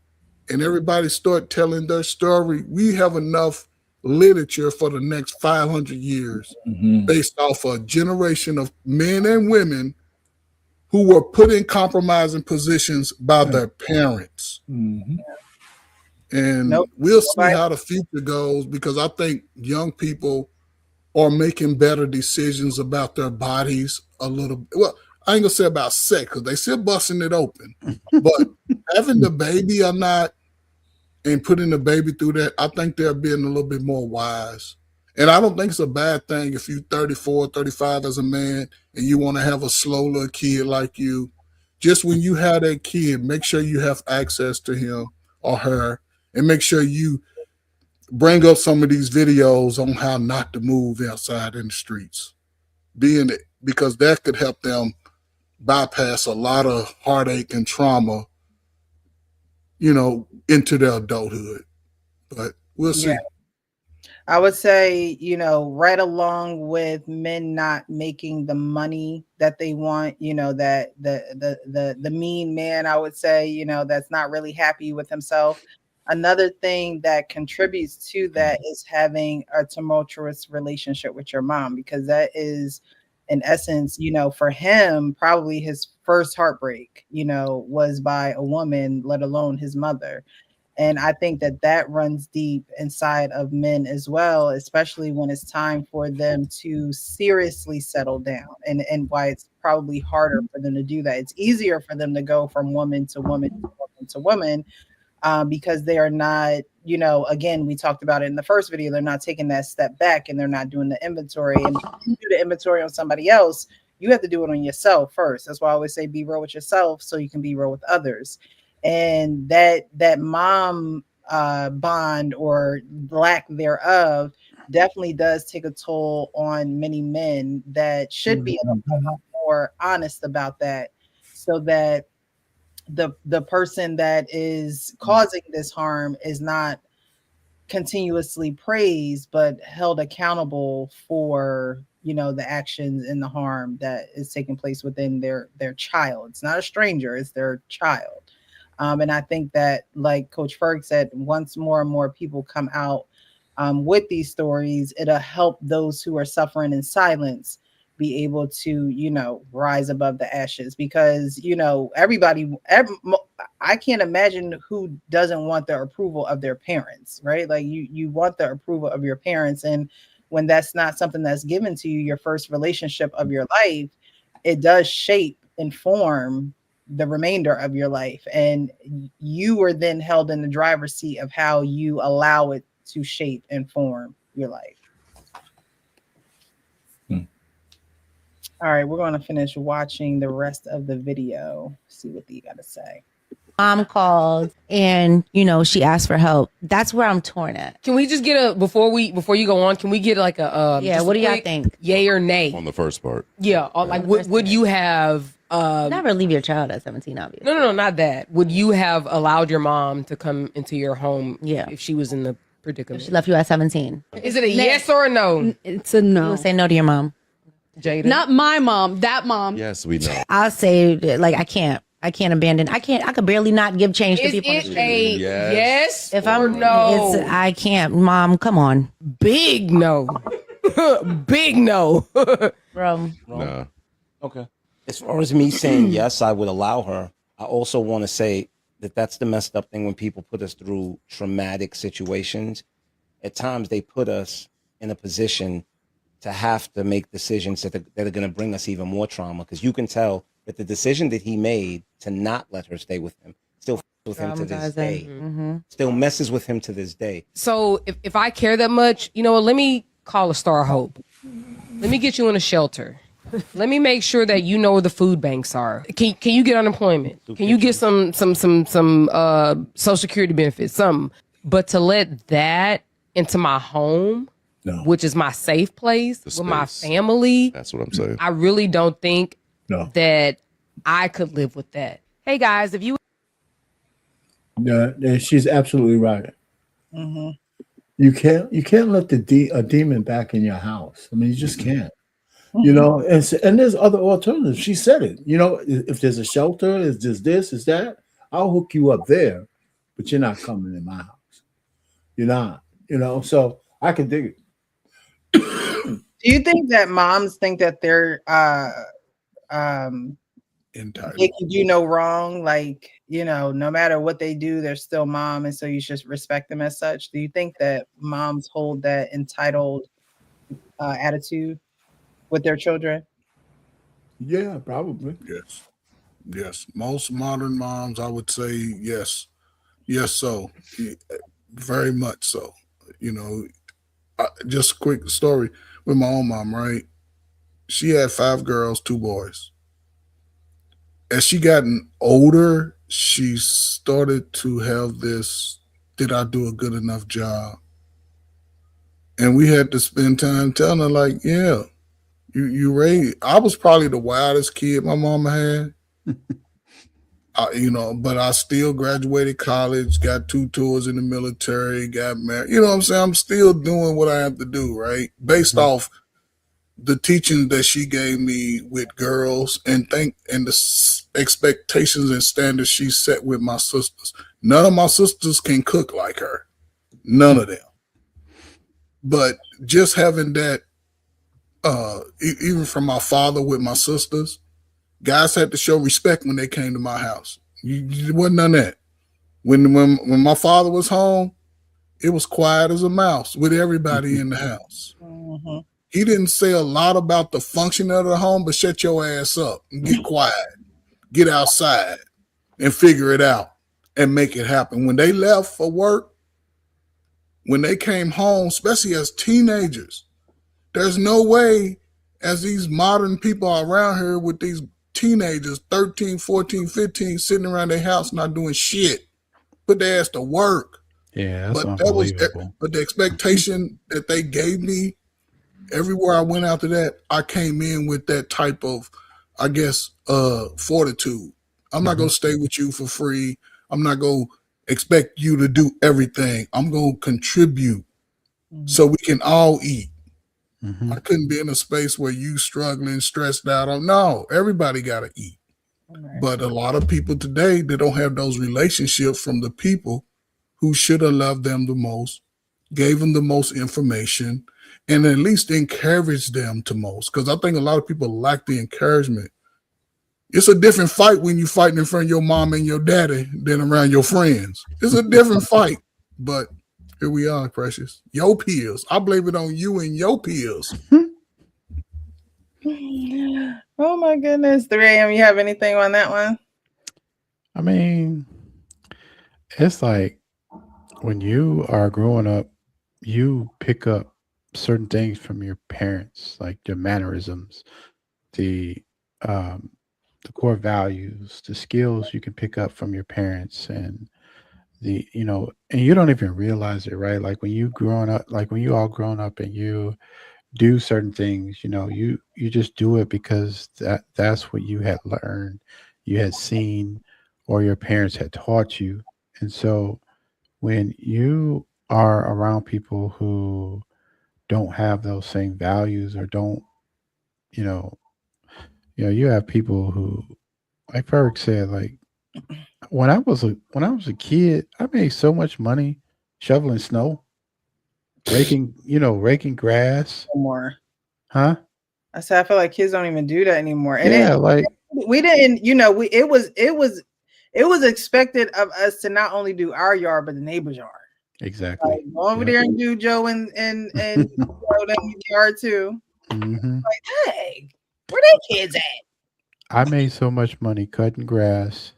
and everybody start telling their story, we have enough literature for the next 500 years based off a generation of men and women who were put in compromising positions by their parents. And we'll see how the future goes because I think young people are making better decisions about their bodies a little bit. Well, I ain't gonna say about sex because they still busting it open, but having the baby or not and putting the baby through that, I think they're being a little bit more wise. And I don't think it's a bad thing if you're 34, 35 as a man and you want to have a slow little kid like you. Just when you have that kid, make sure you have access to him or her and make sure you bring up some of these videos on how not to move outside in the streets. Because that could help them bypass a lot of heartache and trauma, you know, into their adulthood. But we'll see. Yeah. I would say, you know, right along with men not making the money that they want, you know, that the mean man, I would say, you know, that's not really happy with himself. Another thing that contributes to that is having a tumultuous relationship with your mom, because that is, in essence, you know, for him, probably his first heartbreak, you know, was by a woman, let alone his mother. And I think that runs deep inside of men as well, especially when it's time for them to seriously settle down, and why it's probably harder for them to do that. It's easier for them to go from woman to woman to woman to woman, because they are not, you know, again, we talked about it in the first video, they're not taking that step back and they're not doing the inventory. And if you do the inventory on somebody else, you have to do it on yourself first. That's why I always say be real with yourself so you can be real with others. And that mom bond or lack thereof definitely does take a toll on many men that should be a lot more honest about that, so that the person that is causing this harm is not continuously praised but held accountable for, you know, the actions and the harm that is taking place within their child. It's not a stranger, it's their child. And I think that, like Coach Ferg said, once more and more people come out with these stories, it'll help those who are suffering in silence be able to, you know, rise above the ashes. Because, you know, I can't imagine who doesn't want the approval of their parents, right? Like you want the approval of your parents. And when that's not something that's given to you, your first relationship of your life, it does shape and form the remainder of your life, and you are then held in the driver's seat of how you allow it to shape and form your life. All right, we're going to finish watching the rest of the video, see what you got to say. Mom called and, she asked for help. That's where I'm torn at. Can we just get a before you go on? Can we get like a just what a do y'all quick think? Yay or nay On the first part. Yeah, or like would you have Never leave your child at 17, obviously. no, not that. Would you have allowed your mom to come into your home Yeah. if she was in the predicament? She left you at 17. Is it a yes or a no? It's a You no. would say no to your mom. Jada? Not my mom, that mom. Yes, we know. I'll say like I can't abandon. I could barely not give change to Is people on the it street. a Yes. yes If or I'm no? I can't. Mom, come on, Big no. Big no. bro. No. Okay. As far as me saying yes, I would allow her. I also want to say that that's the messed up thing when people put us through traumatic situations. At times, they put us in a position to have to make decisions that are going to bring us even more trauma. Because you can tell that the decision that he made to not let her stay with him still with him to this day. Still messes with him to this day. So if I care that much, you know what? Let me call a Star Hope. Let me get you in a shelter. Let me make sure that you know where the food banks are. Can you get unemployment? Can you get some Social Security benefits? Something. But to let that into my home, No. which is my safe place The with my space. family, That's what I'm saying. I really don't think No. that I could live with that. Hey guys, if you Yeah, she's absolutely right. Mm-hmm. You can't let a demon back in your house. I mean, you just can't. You know, and there's other alternatives. She said it. You know, if there's a shelter, is this, is that? I'll hook you up there, but you're not coming in my house. You're not. You know, so I can dig it. Do you think that moms think that they're Entitled. they can do no wrong? Like, no matter what they do, they're still mom, and so you should respect them as such. Do you think that moms hold that entitled attitude with their children? Yeah, probably. Yes. Most modern moms, I would say yes. Yes, so. Very much so. Just a quick story with my own mom, right? She had 5 girls, 2 boys. As she gotten older, she started to have this, did I do a good enough job? And we had to spend time telling her, like, yeah, you raised. I was probably the wildest kid my mama had. But I still graduated college, got 2 tours in the military, got married. You know what I'm saying? I'm still doing what I have to do, right? Based off the teaching that she gave me with girls and the expectations and standards she set with my sisters. None of my sisters can cook like her. None of them. But just having that, even from my father with my sisters, guys had to show respect when they came to my house. There wasn't none of that. When my father was home, it was quiet as a mouse with everybody in the house. Mm-hmm. He didn't say a lot about the function of the home, but shut your ass up and get quiet, get outside and figure it out and make it happen. When they left for work, when they came home, especially as teenagers, there's no way as these modern people are around here with these teenagers, 13, 14, 15, sitting around their house not doing shit. Put their ass to work. Yeah, that's But unbelievable. but the expectation that they gave me, everywhere I went after that, I came in with that type of, I guess, fortitude. I'm not going to stay with you for free. I'm not going to expect you to do everything. I'm going to contribute so we can all eat. I couldn't be in a space where you struggling, stressed out. No, everybody got to eat. Right. But a lot of people today, they don't have those relationships from the people who should have loved them the most, gave them the most information, and at least encouraged them the most. Because I think a lot of people lack the encouragement. It's a different fight when you're fighting in front of your mom and your daddy than around your friends. It's a different fight. But here we are, Precious. Your peers. I blame it on you and your peers. Oh my goodness. 3 a.m. You have anything on that one? I mean, it's like when you are growing up, you pick up certain things from your parents, like your mannerisms, the um, the core values, the skills you can pick up from your parents, and and you don't even realize it, right? Like when you growing up, like when you all grown up and you do certain things, you just do it because that's what you had learned, you had seen, or your parents had taught you. And so when you are around people who don't have those same values or don't, you know, you have people who, like Ferg said, like when I was a kid, I made so much money shoveling snow, raking grass, Anymore. huh? I said I feel like kids don't even do that anymore. And Yeah, like we didn't, it was expected of us to not only do our yard but the neighbor's yard. exactly. Like go over Yep. there and do Joe and them yard too. hmm Like, hey, where they kids at? I made so much money cutting grass,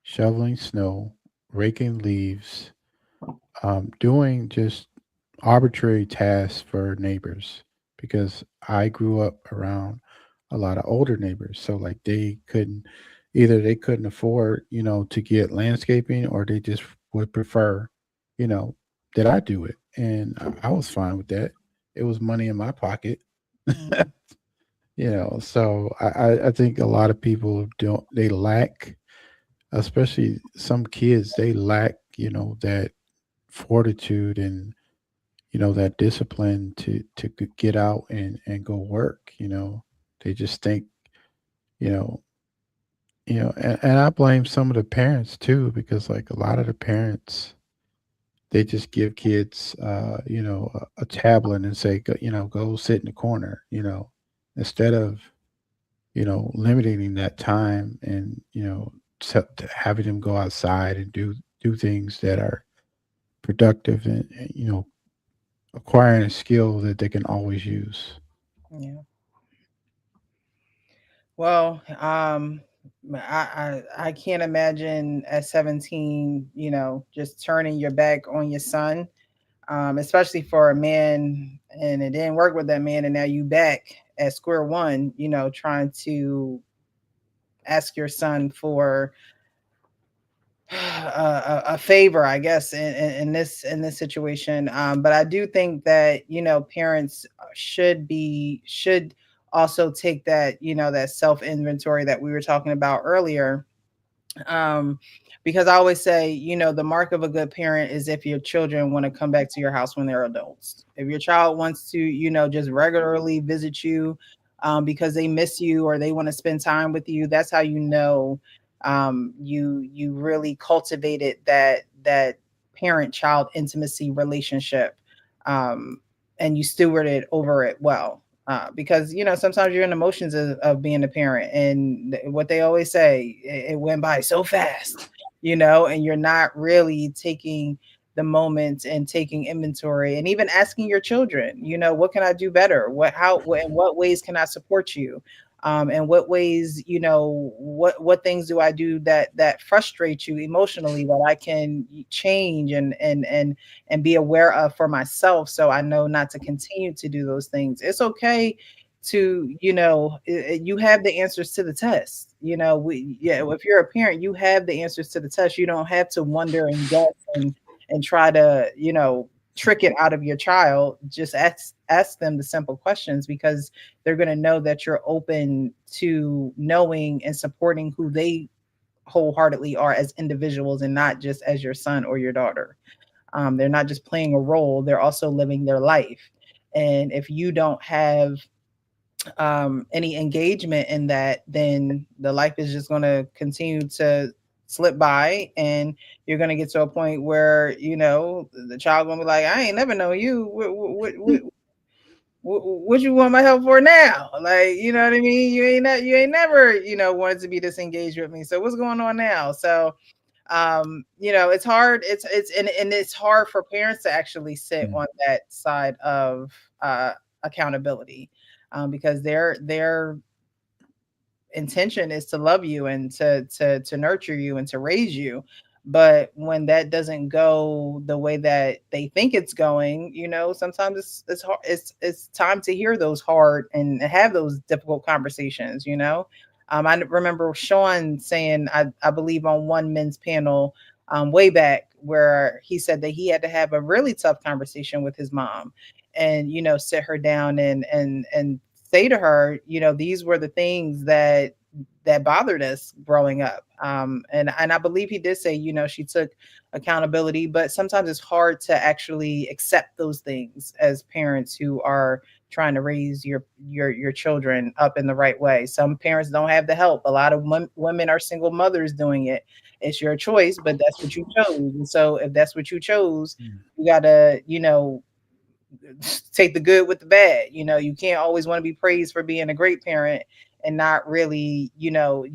shoveling snow, raking leaves, doing just arbitrary tasks for neighbors because I grew up around a lot of older neighbors. So like they couldn't afford, to get landscaping, or they just would prefer, you know, that I do it. And I was fine with that. It was money in my pocket. Mm. So I think a lot of people don't, they lack, especially some kids, they lack, that fortitude and that discipline to get out and go work. They just think, you know and I blame some of the parents too, because like a lot of the parents, they just give kids a tablet and say, go sit in the corner, instead of limiting that time and to having them go outside and do things that are productive, and acquiring a skill that they can always use. Yeah. Well, I can't imagine at 17, just turning your back on your son, especially for a man, and it didn't work with that man, and now you back at square one, trying to ask your son for a favor, I guess, in this situation. But I do think that parents should also take that that self inventory that we were talking about earlier. Um, because I always say, the mark of a good parent is if your children want to come back to your house when they're adults. If your child wants to, just regularly visit you, because they miss you or they want to spend time with you, that's how you really cultivated that parent child intimacy relationship, um, and you stewarded over it well. Because sometimes you're in emotions of being a parent, and what they always say, it went by so fast, and you're not really taking the moment and taking inventory, and even asking your children, what can I do better? In what ways can I support you? And what ways, what things do I do that frustrate you emotionally that I can change and be aware of for myself, so I know not to continue to do those things. It's okay to, you have the answers to the test. If you're a parent, you have the answers to the test. You don't have to wonder and guess and try to, trick it out of your child. Just ask them the simple questions, because they're going to know that you're open to knowing and supporting who they wholeheartedly are as individuals, and not just as your son or your daughter. They're not just playing a role, they're also living their life. And if you don't have any engagement in that, then the life is just going to continue to slip by, and you're going to get to a point where the child going to be like, I ain't never know you. What you want my help for now? Like, you know what I mean? You ain't never wanted to be disengaged with me. So what's going on now? So it's hard. And it's hard for parents to actually sit Mm. on that side of accountability, because they're intention is to love you and to nurture you and to raise you. But when that doesn't go the way that they think it's going, sometimes it's hard. It's time to hear those hard and have those difficult conversations. I remember Sean saying, I believe on one men's panel way back, where he said that he had to have a really tough conversation with his mom, and sit her down and say to her, these were the things that bothered us growing up. And I believe he did say, she took accountability, but sometimes it's hard to actually accept those things as parents who are trying to raise your children up in the right way. Some parents don't have the help. A lot of women are single mothers doing it. It's your choice, but that's what you chose. And so if that's what you chose, you gotta, take the good with the bad. You can't always want to be praised for being a great parent and not really, you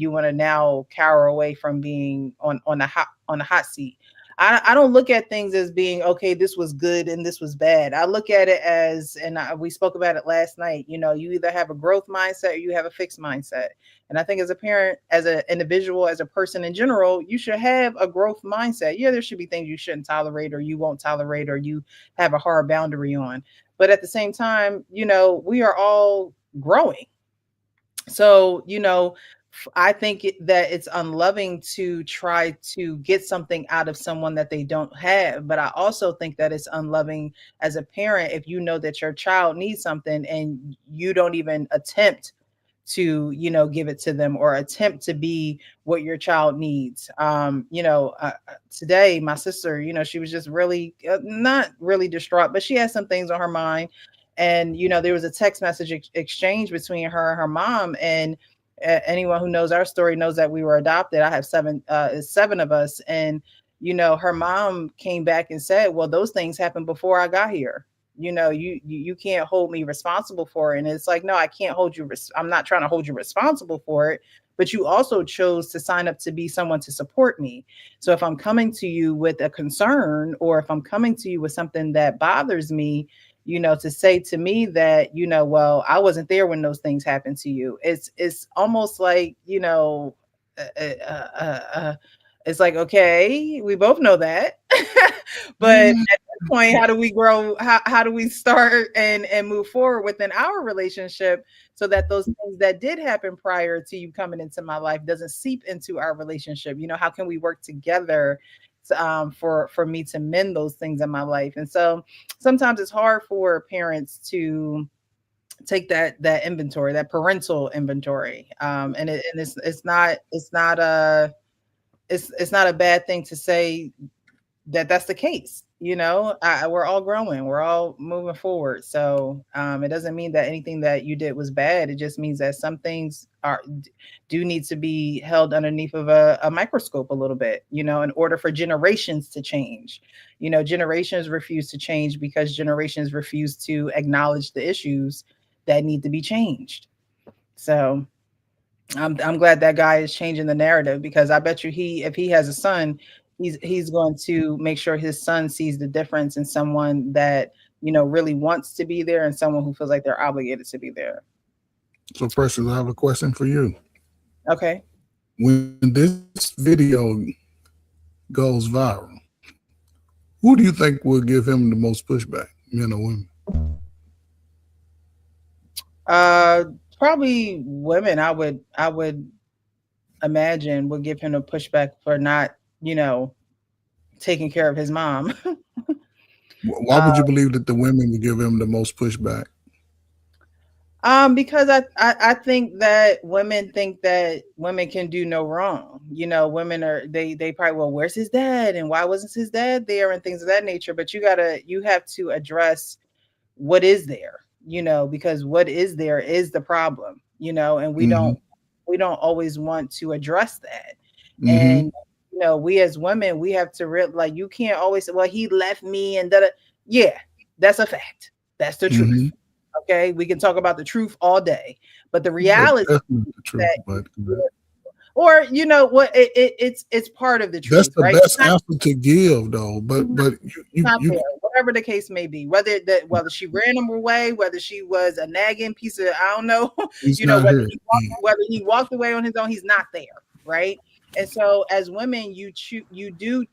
want to now cower away from being on the hot seat. I don't look at things as being, okay, this was good and this was bad. I look at it as, and we spoke about it last night, you either have a growth mindset or you have a fixed mindset. And I think as a parent, as an individual, as a person in general, you should have a growth mindset. Yeah, there should be things you shouldn't tolerate or you won't tolerate or you have a hard boundary on. But at the same time, we are all growing. So, I think that it's unloving to try to get something out of someone that they don't have. But I also think that it's unloving as a parent if you know that your child needs something and you don't even attempt to, give it to them or attempt to be what your child needs. Today, my sister, she was just really not really distraught, but she had some things on her mind. And, there was a text message exchange between her and her mom. And anyone who knows our story knows that we were adopted. I have seven of us. And, her mom came back and said, well, those things happened before I got here. You can't hold me responsible for it. And it's like, no, I can't hold you. I'm not trying to hold you responsible for it. But you also chose to sign up to be someone to support me. So if I'm coming to you with a concern, or if I'm coming to you with something that bothers me, to say to me that, well, I wasn't there when those things happened to you. It's almost like, it's like, okay, we both know that. But at that point, how do we grow? How do we start and move forward within our relationship so that those things that did happen prior to you coming into my life doesn't seep into our relationship? How can we work together for me to mend those things in my life? And so sometimes it's hard for parents to take that inventory, that parental inventory. And it's not a bad thing to say that that's the case. We're all growing, we're all moving forward. So it doesn't mean that anything that you did was bad. It just means that some things do need to be held underneath of a microscope a little bit, in order for generations to change. Generations refuse to change because generations refuse to acknowledge the issues that need to be changed. So I'm glad that guy is changing the narrative, because I bet you if he has a son, he's going to make sure his son sees the difference in someone that, really wants to be there and someone who feels like they're obligated to be there. So Precious, I have a question for you. Okay. When this video goes viral, who do you think will give him the most pushback, men or women? Probably women. I would imagine would give him a pushback for not, taking care of his mom. Why would you believe that the women would give him the most pushback? Because I think that women think that women can do no wrong. Women they probably, well, where's his dad? And why wasn't his dad there? And things of that nature. But you have to address what is there, because what is there is the problem, and we don't always want to address that. Mm-hmm. And, we as women, we have to you can't always say, well, he left me and that. Yeah, that's a fact. That's the truth. Mm-hmm. Okay, we can talk about the truth all day, but the reality is that, or what, it's part of the truth. That's the right? best answer to give, though. But you what whatever the case may be, whether she ran him away, whether she was a nagging piece of, I don't know, He's you know, not here. whether he walked away on his own, he's not there, right? And so as women, you do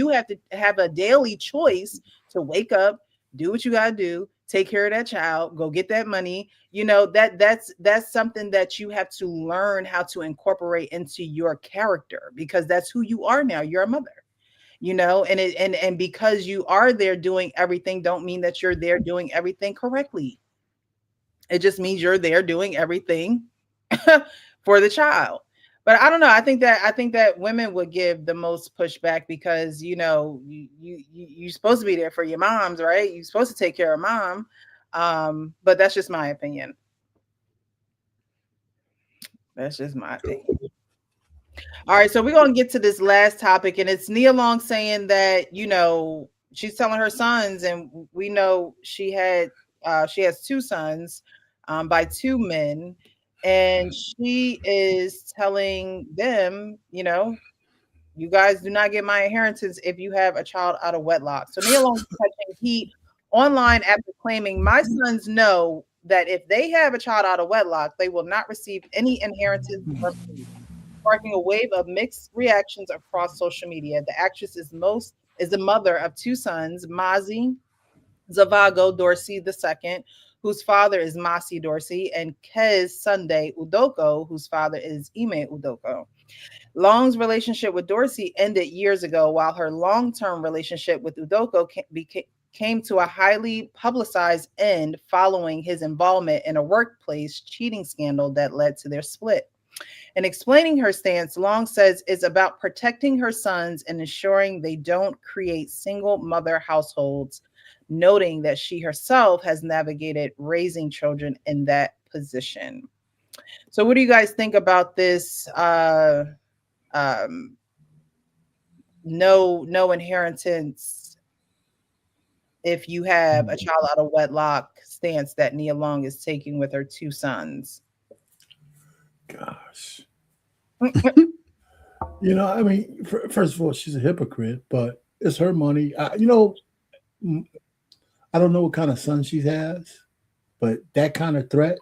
have to have a daily choice to wake up, do what you gotta do, take care of that child, go get that money. You know, that's something that you have to learn how to incorporate into your character, because that's who you are now. You're a mother, you know, and because you are there doing everything, don't mean that you're there doing everything correctly. It just means you're there doing everything for the child. But I don't know. I think that women would give the most pushback because, you know, you're supposed to be there for your moms, right? You're supposed to take care of mom. But that's just my opinion. That's just my opinion. All right, so we're gonna get to this last topic, and it's Nia Long saying that, you know, she's telling her sons, and we know she has 2 sons by 2 men. And she is telling them, you know, you guys do not get my inheritance if you have a child out of wedlock. So Nia Long is touching heat online after claiming, my sons know that if they have a child out of wedlock, they will not receive any inheritance from me, sparking a wave of mixed reactions across social media. The actress is the mother of 2 sons, Mazi Zavago Dorsey II, whose father is Masi Dorsey, and Kez Sunday Udoko, whose father is Ime Udoko. Long's relationship with Dorsey ended years ago, while her long-term relationship with Udoko came to a highly publicized end following his involvement in a workplace cheating scandal that led to their split. In explaining her stance, Long says it's about protecting her sons and ensuring they don't create single mother households, noting that she herself has navigated raising children in that position. So what do you guys think about this no inheritance if you have a child out of wedlock stance that Nia Long is taking with her 2 sons? Gosh. You know, I mean, first of all, she's a hypocrite, but it's her money. You know, I don't know what kind of son she has, but that kind of threat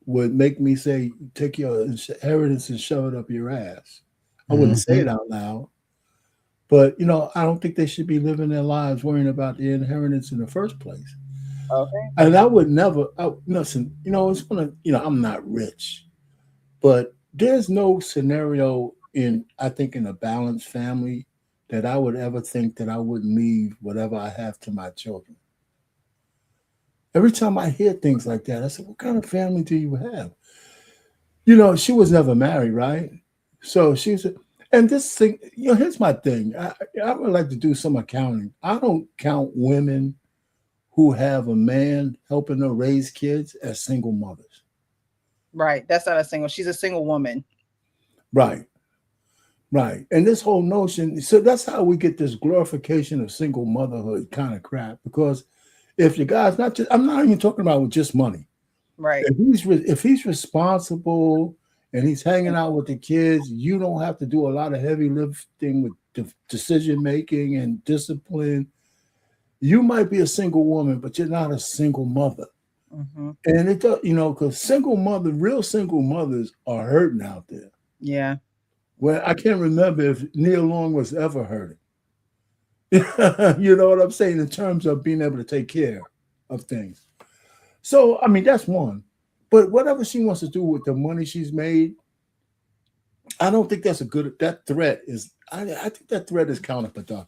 would make me say, take your inheritance and shove it up your ass. I wouldn't say it out loud, but, you know, I don't think they should be living their lives worrying about the inheritance in the first place. Okay. And I would never, listen, you know, it's gonna, you know, I'm not rich, but there's no scenario I think in a balanced family that I would ever think that I wouldn't leave whatever I have to my children. Every time I hear things like that, I said, what kind of family do you have? You know, she was never married, right? So she's, and this thing, you know, here's my thing. I would like to do some accounting. I don't count women who have a man helping her raise kids as single mothers. Right. That's not a single. She's a single woman. Right. Right. And this whole notion, so that's how we get this glorification of single motherhood kind of crap. Because if your guy's not just, I'm not even talking about with just money. Right. If he's responsible and he's hanging out with the kids, you don't have to do a lot of heavy lifting with decision making and discipline. You might be a single woman, but you're not a single mother. Mm-hmm. And it does, you know, because real single mothers are hurting out there. Yeah. Well, I can't remember if Nia Long was ever hurting. You know what I'm saying, in terms of being able to take care of things. So, I mean, that's one. But whatever she wants to do with the money she's made, I don't think that's that threat is, I think that threat is counterproductive.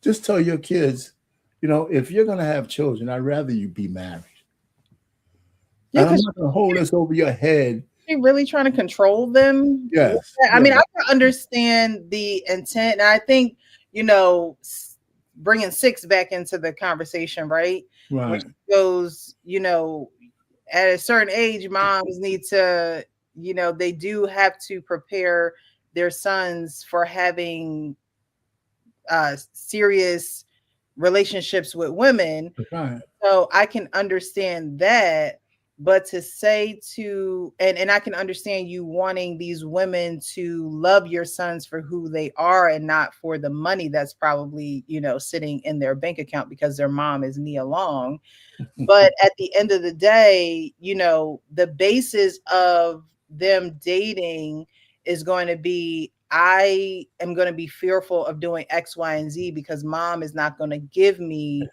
Just tell your kids, you know, if you're going to have children, I'd rather you be married. Yeah, I'm not going to hold this over your head. She really trying to control them? Yes. I mean, I can understand the intent. And I think, you know, bringing Six back into the conversation, right? Right. Which goes, you know, at a certain age, moms need to, you know, they do have to prepare their sons for having serious relationships with women. Right. So I can understand that. But to say to, and I can understand you wanting these women to love your sons for who they are and not for the money that's probably, sitting in their bank account because their mom is Nia Long. But at the end of the day, the basis of them dating is going to be, I am going to be fearful of doing X, Y, and Z because mom is not going to give me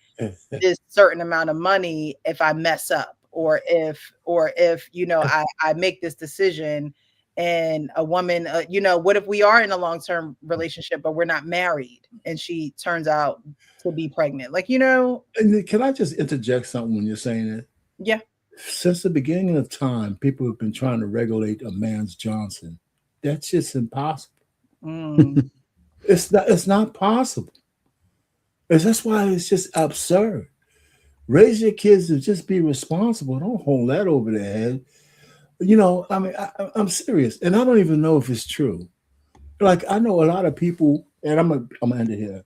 this certain amount of money if I mess up, or if I make this decision. And a woman, what if we are in a long-term relationship but we're not married and she turns out to be pregnant? And can I just interject something when you're saying it? Yeah. Since the beginning of time, people have been trying to regulate a man's Johnson. That's just impossible. It's not possible. That's why it's just absurd. Raise your kids to just be responsible. Don't hold that over their head. I'm serious, and I don't even know if it's true. Like, I know a lot of people, and I'm gonna end it here,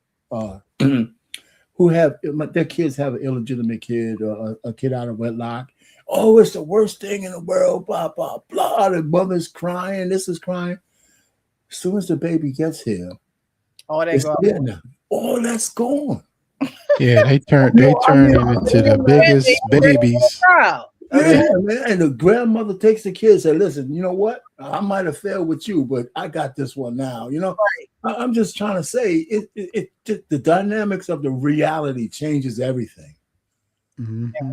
who have their kids have an illegitimate kid or a kid out of wedlock. Oh, it's the worst thing in the world, blah, blah, blah. The mother's crying, this is crying. As soon as the baby gets here, all that's gone. Yeah, they turn into the biggest babies. Yeah, man. And the grandmother takes the kids and says, listen, you know what? I might have failed with you, but I got this one now. I'm just trying to say the dynamics of the reality changes everything. Mm-hmm.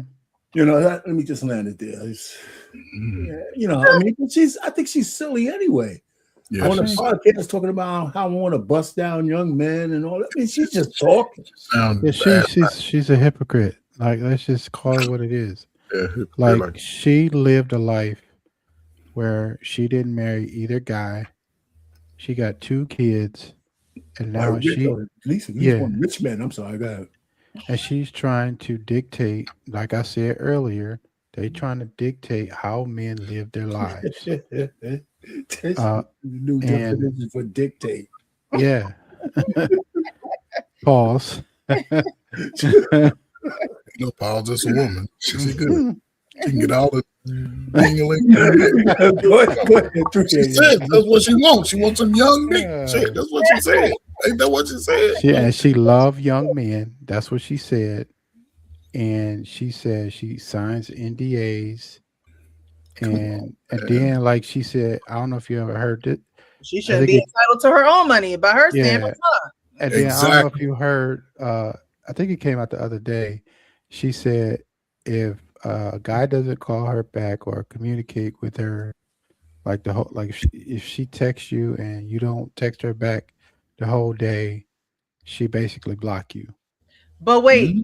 Let me just land it there. I think she's silly anyway. Yeah, on a podcast talking about how I want to bust down young men and all that. I mean, she's just talking. Yeah, she's a hypocrite. Like, let's just call it what it is. Yeah, like, she lived a life where she didn't marry either guy. She got 2 kids, and now at least one rich man. I'm sorry, go ahead. And she's trying to dictate, like I said earlier, they trying to dictate how men live their lives. New definition for dictate. Yeah. Pause. No, Paul, just a woman. She's good. She can get all the She said that's what she wants. She wants some young men. Shit, that's what she said. Ain't that what she said? She loved young men. That's what she said. And she said she signs NDAs. And then, like she said, I don't know if you ever heard it. She should be entitled to her own money by her standard. And then I don't know if you heard, I think it came out the other day. She said if a guy doesn't call her back or communicate with her, like if she texts you and you don't text her back the whole day, she basically block you. But wait,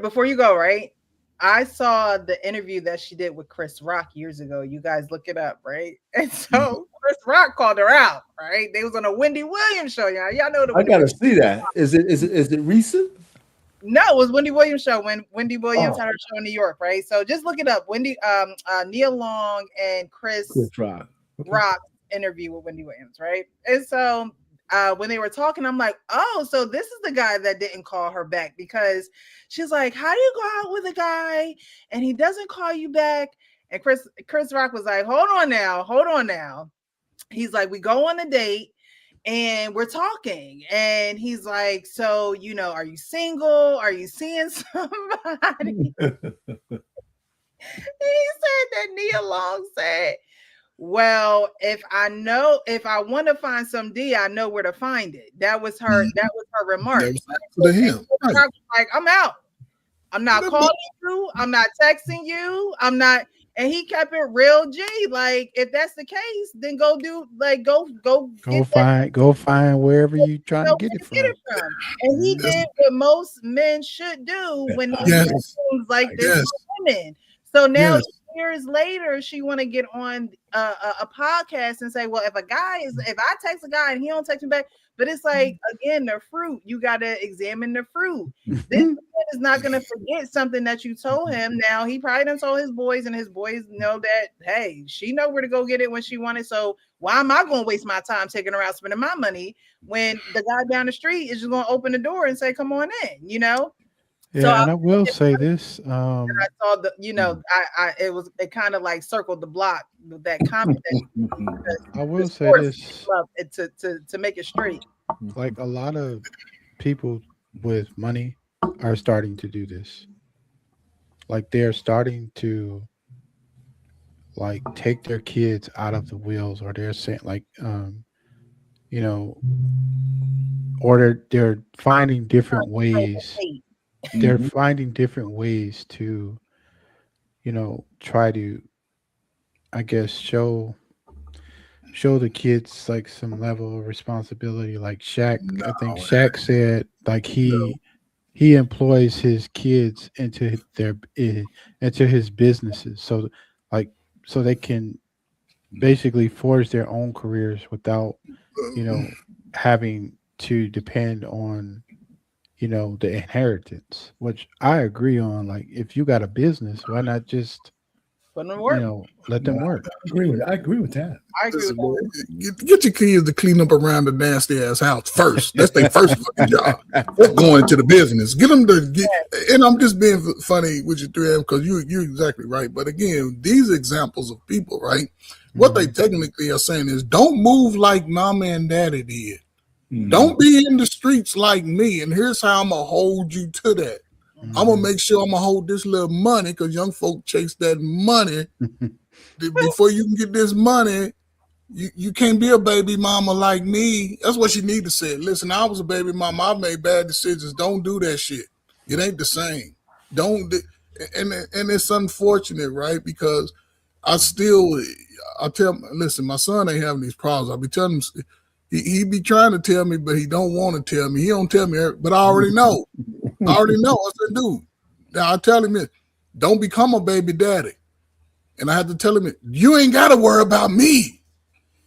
before you go, right? I saw the interview that she did with Chris Rock years ago. You guys look it up, right? And so Chris Rock called her out, right? They was on a Wendy Williams show, y'all know. I gotta see that. Is it recent? No, it was Wendy Williams show when Wendy Williams had her show in New York, right? So just look it up. Nia Long and Chris Rock interview with Wendy Williams, right? And so when they were talking, I'm like, oh, so this is the guy that didn't call her back, because she's like, how do you go out with a guy and he doesn't call you back? And Chris Rock was like, hold on now. He's like, we go on a date and we're talking. And he's like, so, are you single? Are you seeing somebody? He said that Nia Long said, well, if I want to find some D, I know where to find it. That was her remark. Like, I'm out. I'm not calling you. I'm not texting you. I'm not. And he kept it real G. Like, if that's the case, then go find wherever you trying to get it from. And he did what most men should do when they do things like this with women. So now years later, she want to get on a podcast and say, well, if I text a guy and he don't text me back, but it's like, again, the fruit, you got to examine the fruit. This man is not going to forget something that you told him. Now, he probably done told his boys, and his boys know that, hey, she know where to go get it when she wanted. So why am I going to waste my time taking her out spending my money when the guy down the street is just going to open the door and say, come on in, Yeah, and I will say this. I saw the, it kind of like circled the block with that comment that I will say forced this. it to make it straight. Like a lot of people with money are starting to do this. Like they're starting to like take their kids out of the wheels, or they're saying like you know, or they're finding different ways. They're finding different ways to, try to, I guess, show the kids like some level of responsibility. Like Shaq, I think Shaq said like he employs his kids into into his businesses, so like so they can basically forge their own careers without having to depend on the inheritance, which I agree on. Like if you got a business, why not just Put them to work. let them work? I agree with that. I agree with that. Get your kids to clean up around the nasty ass house first. That's their first fucking job. Going into the business. Get them to get. And I'm just being funny with you, 3M, because you're exactly right. But again, these examples of people, right? What they technically are saying is, don't move like mama and daddy did. Don't be in the streets like me. And here's how I'm gonna hold you to that. I'm gonna make sure I'm gonna hold this little money, because young folk chase that money. Before you can get this money, you can't be a baby mama like me. That's what she need to say. Listen, I was a baby mama. I made bad decisions. Don't do that shit. It ain't the same. Don't. And it's unfortunate, right? Because I tell, listen, my son ain't having these problems. I be telling him, he be trying to tell me, but he don't want to tell me. He don't tell me, but I already know. I said, dude, now I tell him this, don't become a baby daddy. And I had to tell him, you ain't got to worry about me.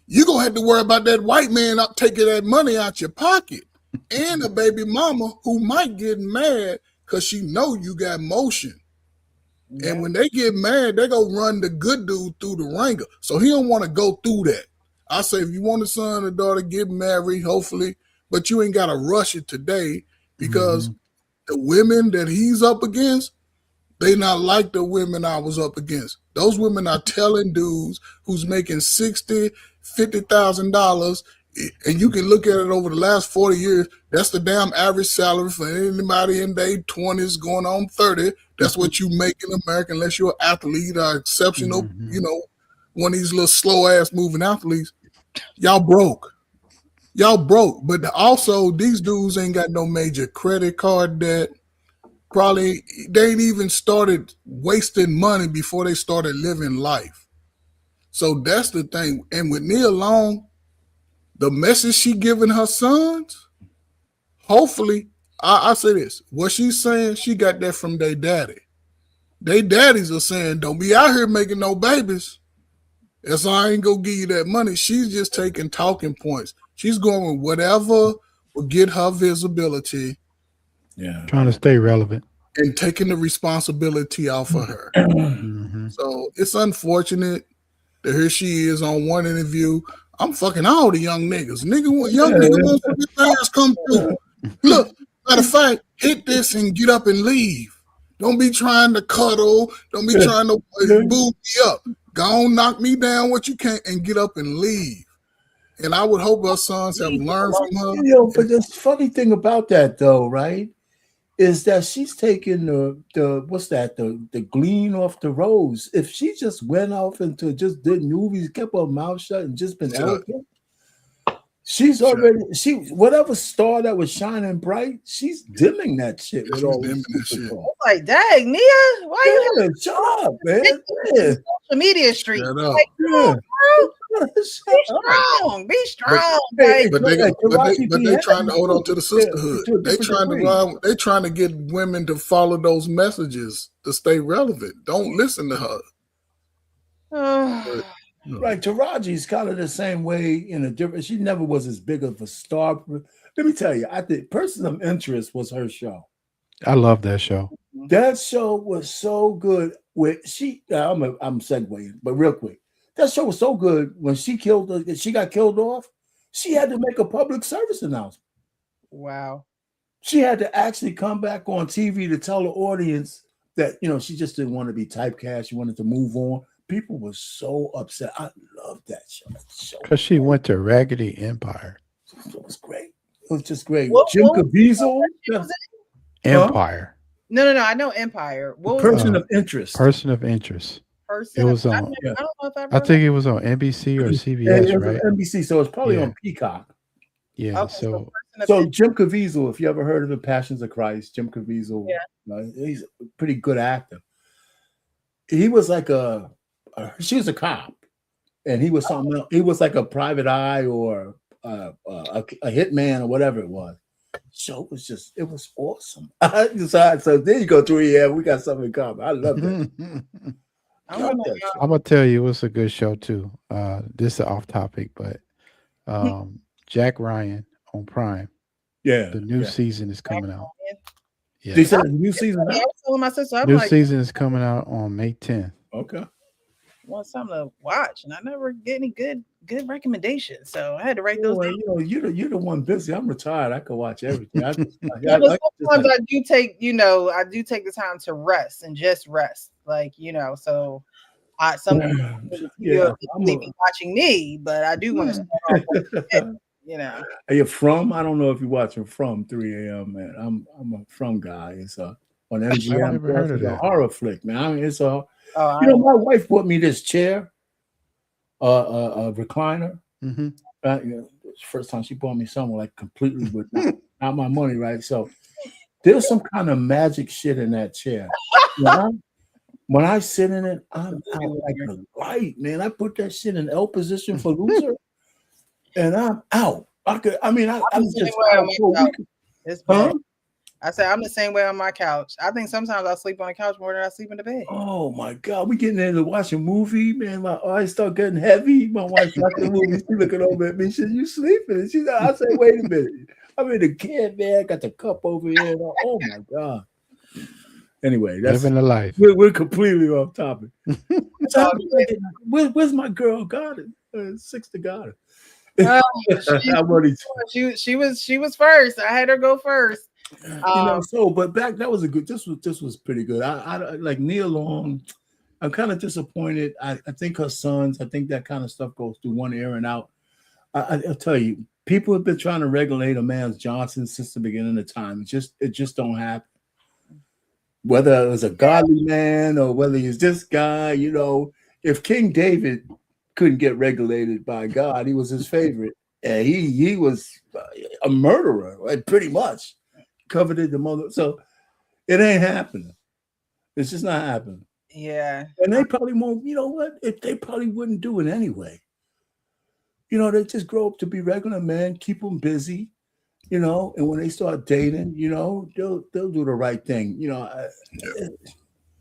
You're going to have to worry about that white man taking that money out your pocket, and a baby mama who might get mad because she know you got motion. Yeah. And when they get mad, they go run the good dude through the ringer. So he don't want to go through that. I say, if you want a son or daughter, get married, hopefully, but you ain't got to rush it today, because the women that he's up against, they not like the women I was up against. Those women are telling dudes who's making $60,000, $50,000, and you can look at it over the last 40 years. That's the damn average salary for anybody in their 20s going on 30. That's what you make in America, unless you're an athlete or exceptional, one of these little slow ass moving athletes. Y'all broke. But also these dudes ain't got no major credit card debt. Probably they ain't even started wasting money before they started living life. So that's the thing. And with Nia Long, the message she giving her sons, hopefully, I say this, what she's saying, she got that from their daddy. They daddies are saying, don't be out here making no babies. As I ain't gonna give you that money. She's just taking talking points. She's going with whatever will get her visibility. Yeah. Trying to stay relevant. And taking the responsibility off of her. So it's unfortunate that here she is on one interview. I'm fucking all the young niggas. Young nigga wants to get their ass come through. Look, matter of fact, hit this and get up and leave. Don't be trying to cuddle. Don't be trying to boo me up. Go on, knock me down what you can and get up and leave. And I would hope our sons have learned from her. But the funny thing about that, though, right, is that she's taking the glean off the rose. If she just went off into just did movies, kept her mouth shut, and just been eloquent, she's already whatever star that was shining bright, she's dimming that shit. With all this shit. Like, dang, Nia, why you shut up, man? Social media street. Like, be strong. But they trying to hold on to the sisterhood. They trying to get women to follow those messages to stay relevant. Don't listen to her. Right, Taraji's kind of the same way in a different. She never was as big of a star. Let me tell you, I think Person of Interest was her show. I love that show. That show was so good. I'm segueing, but real quick, that show was so good. When she got killed off, she had to make a public service announcement. Wow. she had to actually come back on TV to tell the audience that, you know, she just didn't want to be typecast. She wanted to move on. People were so upset. I loved that show. Because she went to Raggedy Empire. It was great. It was just great. What- Jim what was- Caviezel, Empire. No, I know Empire. What was person the of interest. Person of interest. person? It was I on. don't yeah. know if I think it was on NBC or And CBS, it was right? on NBC, so it's probably Yeah. on Peacock. Yeah. Okay, So person of So interest. Jim Caviezel, if you ever heard of the Passions of Christ, Jim Caviezel, he's a pretty good actor. He was like she was a cop, and he was something else. He was like a private eye or a hitman or whatever it was. So it was awesome. So there you go, 3AM. We got something in common. I love that. I'm gonna, I'm gonna tell you, it was a good show too. This is off topic, but Jack Ryan on Prime. Yeah, The new yeah. season is coming out. Yeah. They said the new season. I was telling my sister, I'm New like, season is coming out on May 10th. Okay. want something to watch, and I never get any good recommendations, so I had to write those Well, down. you know, you're the one busy. I'm retired. I can watch everything. Yeah, but sometimes I do take the time to rest and just rest, like, you know. So I sometimes you'll be watching me, but I do want to start off with it, you know. Are you From? I don't know if you're watching From 3AM, man. I'm a From guy. It's on MGM. I've never heard of It's a that. horror flick, man. I mean, it's a. Oh, You know, my wife bought me this chair, a recliner. Mm-hmm. You know, it's the first time she bought me something like completely with not my money, right? So there's some kind of magic shit in that chair. When I sit in it, I'm out like a light, man. I put that shit in L position for loser, and I'm out. I'm just out for a week. It's bad. I said I'm the same way on my couch. I think sometimes I sleep on the couch more than I sleep in the bed. Oh my God, we getting into watch a movie, man. My eyes start getting heavy. My wife watching the movie, she looking over at me. She said, "You sleeping?" And I said, "Wait a minute, I'm in the kid, man. I got the cup over here." Oh my God. Anyway, that's living the life. We're completely off topic. Where's my girl? Got it. 6 to got it. She was first. I had her go first. But back that was a good. This was pretty good. I like Nia Long. I'm kind of disappointed. I think her sons. I think that kind of stuff goes through one ear and out. I'll tell you, people have been trying to regulate a man's Johnson since the beginning of time. It just don't happen. Whether it was a godly man or whether he's this guy, you know, if King David couldn't get regulated by God, he was his favorite, and he was a murderer, right? Pretty much. Coveted the mother, so it ain't happening. It's just not happening. Yeah, and they probably won't. You know what? If they probably wouldn't do it anyway. You know, they just grow up to be regular men, keep them busy. You know, and when they start dating, you know, they'll do the right thing. You know.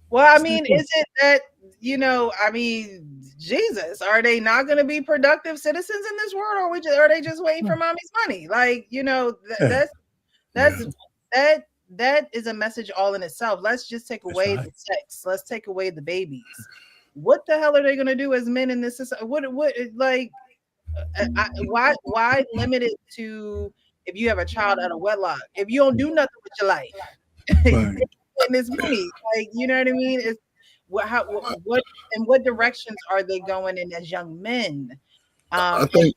Well, I mean, is it that, you know? I mean, Jesus, are they not going to be productive citizens in this world, or are they just waiting for mommy's money? Like, you know, that is a message all in itself. Let's just take away the sex. Let's take away the babies. What the hell are they going to do as men in this society? Why limit it to if you have a child out of wedlock? If you don't do nothing with your life, and it's money, like, you know what I mean? It's what in what directions are they going in as young men? I think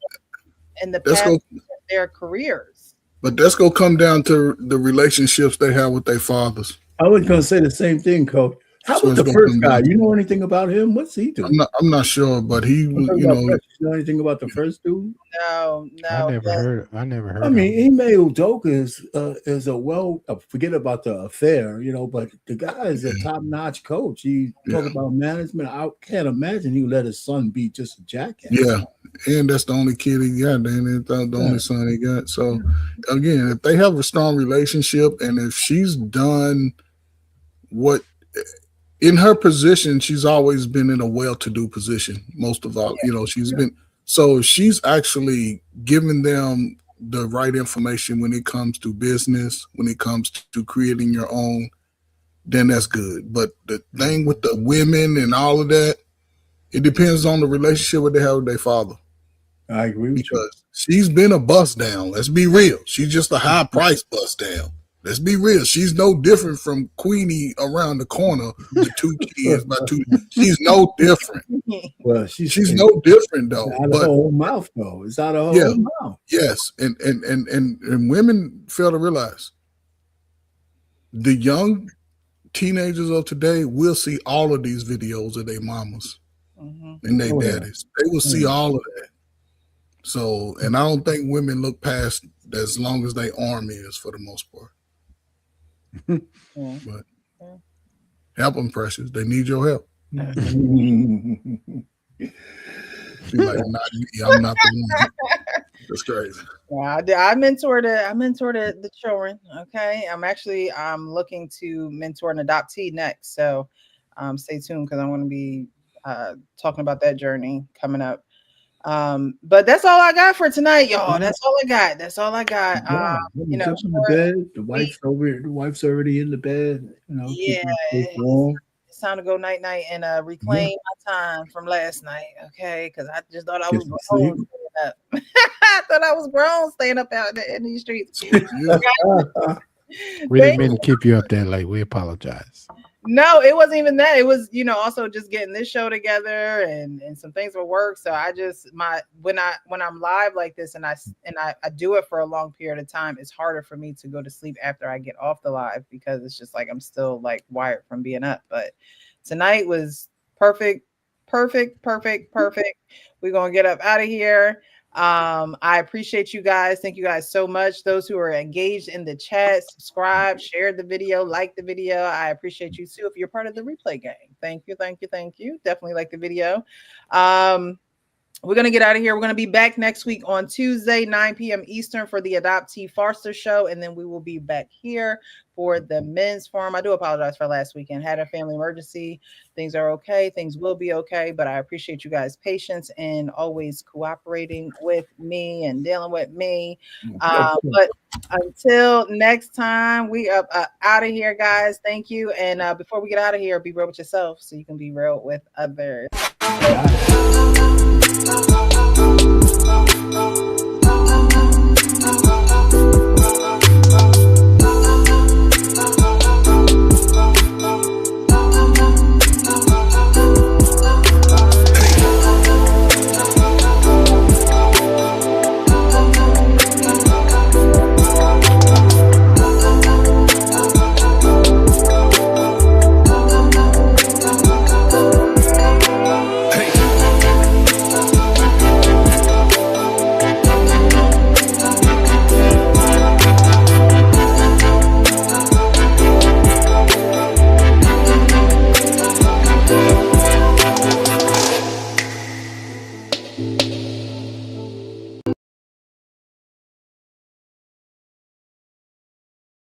in the past of their careers. But that's gonna come down to the relationships they have with their fathers. I was gonna say the same thing, Coach. How about the first guy? You know anything about him? What's he doing? I'm not sure, but he, you know anything about the first dude? No. I never heard. I mean, Ime Udoka is forget about the affair, you know, but the guy is a top-notch coach. He talk about management. I can't imagine he would let his son be just a jackass. Yeah, and that's the only kid he got, and the only son he got. So again, if they have a strong relationship, and if she's done what in her position, she's always been in a well-to-do position. Most of all, you know, she's been. So she's actually giving them the right information when it comes to business, when it comes to creating your own, then that's good. But the thing with the women and all of that, it depends on the relationship that they have with their father. I agree with you. She's been a bust down. Let's be real. She's just a high price bust down. Let's be real. She's no different from Queenie around the corner with 2 kids. She's no different. Well, she's no different though. It's out of her own mouth, though. It's out of her own mouth. Yes, and women fail to realize the young teenagers of today will see all of these videos of their mamas and their daddies. They will see all of that. So, and I don't think women look past as long as their arm is for the most part. But help them, precious. They need your help. She's like, not me. I'm not the one. That's crazy. Yeah, I mentor the children. Okay, I'm looking to mentor an adoptee next. So stay tuned because I'm going to be talking about that journey coming up. But that's all I got for tonight, y'all. That's all I got. You know, in the bed. The wife's already in the bed. You know, it's time to go night and reclaim my time from last night. Okay, because I just thought I was grown. I thought I was grown staying up out in these streets. We didn't mean to keep you up that late. We apologize. No, it wasn't even that. It was, also just getting this show together and some things will work. So I just when I'm live like this and I do it for a long period of time, it's harder for me to go to sleep after I get off the live because it's just like I'm still like wired from being up. But tonight was perfect. We're gonna get up out of here. I appreciate you guys. Thank you guys so much. Those who are engaged in the chat, subscribe, share the video, like the video. I appreciate you too. If you're part of the replay gang, thank you. Definitely like the video. We're going to get out of here. We're going to be back next week on Tuesday, 9 p.m. Eastern for the Adoptee Foster Show. And then we will be back here for the men's forum. I do apologize for last weekend. Had a family emergency. Things are okay. Things will be okay. But I appreciate you guys' patience and always cooperating with me and dealing with me. But until next time, we are out of here, guys. Thank you. And before we get out of here, be real with yourself so you can be real with others. Yeah.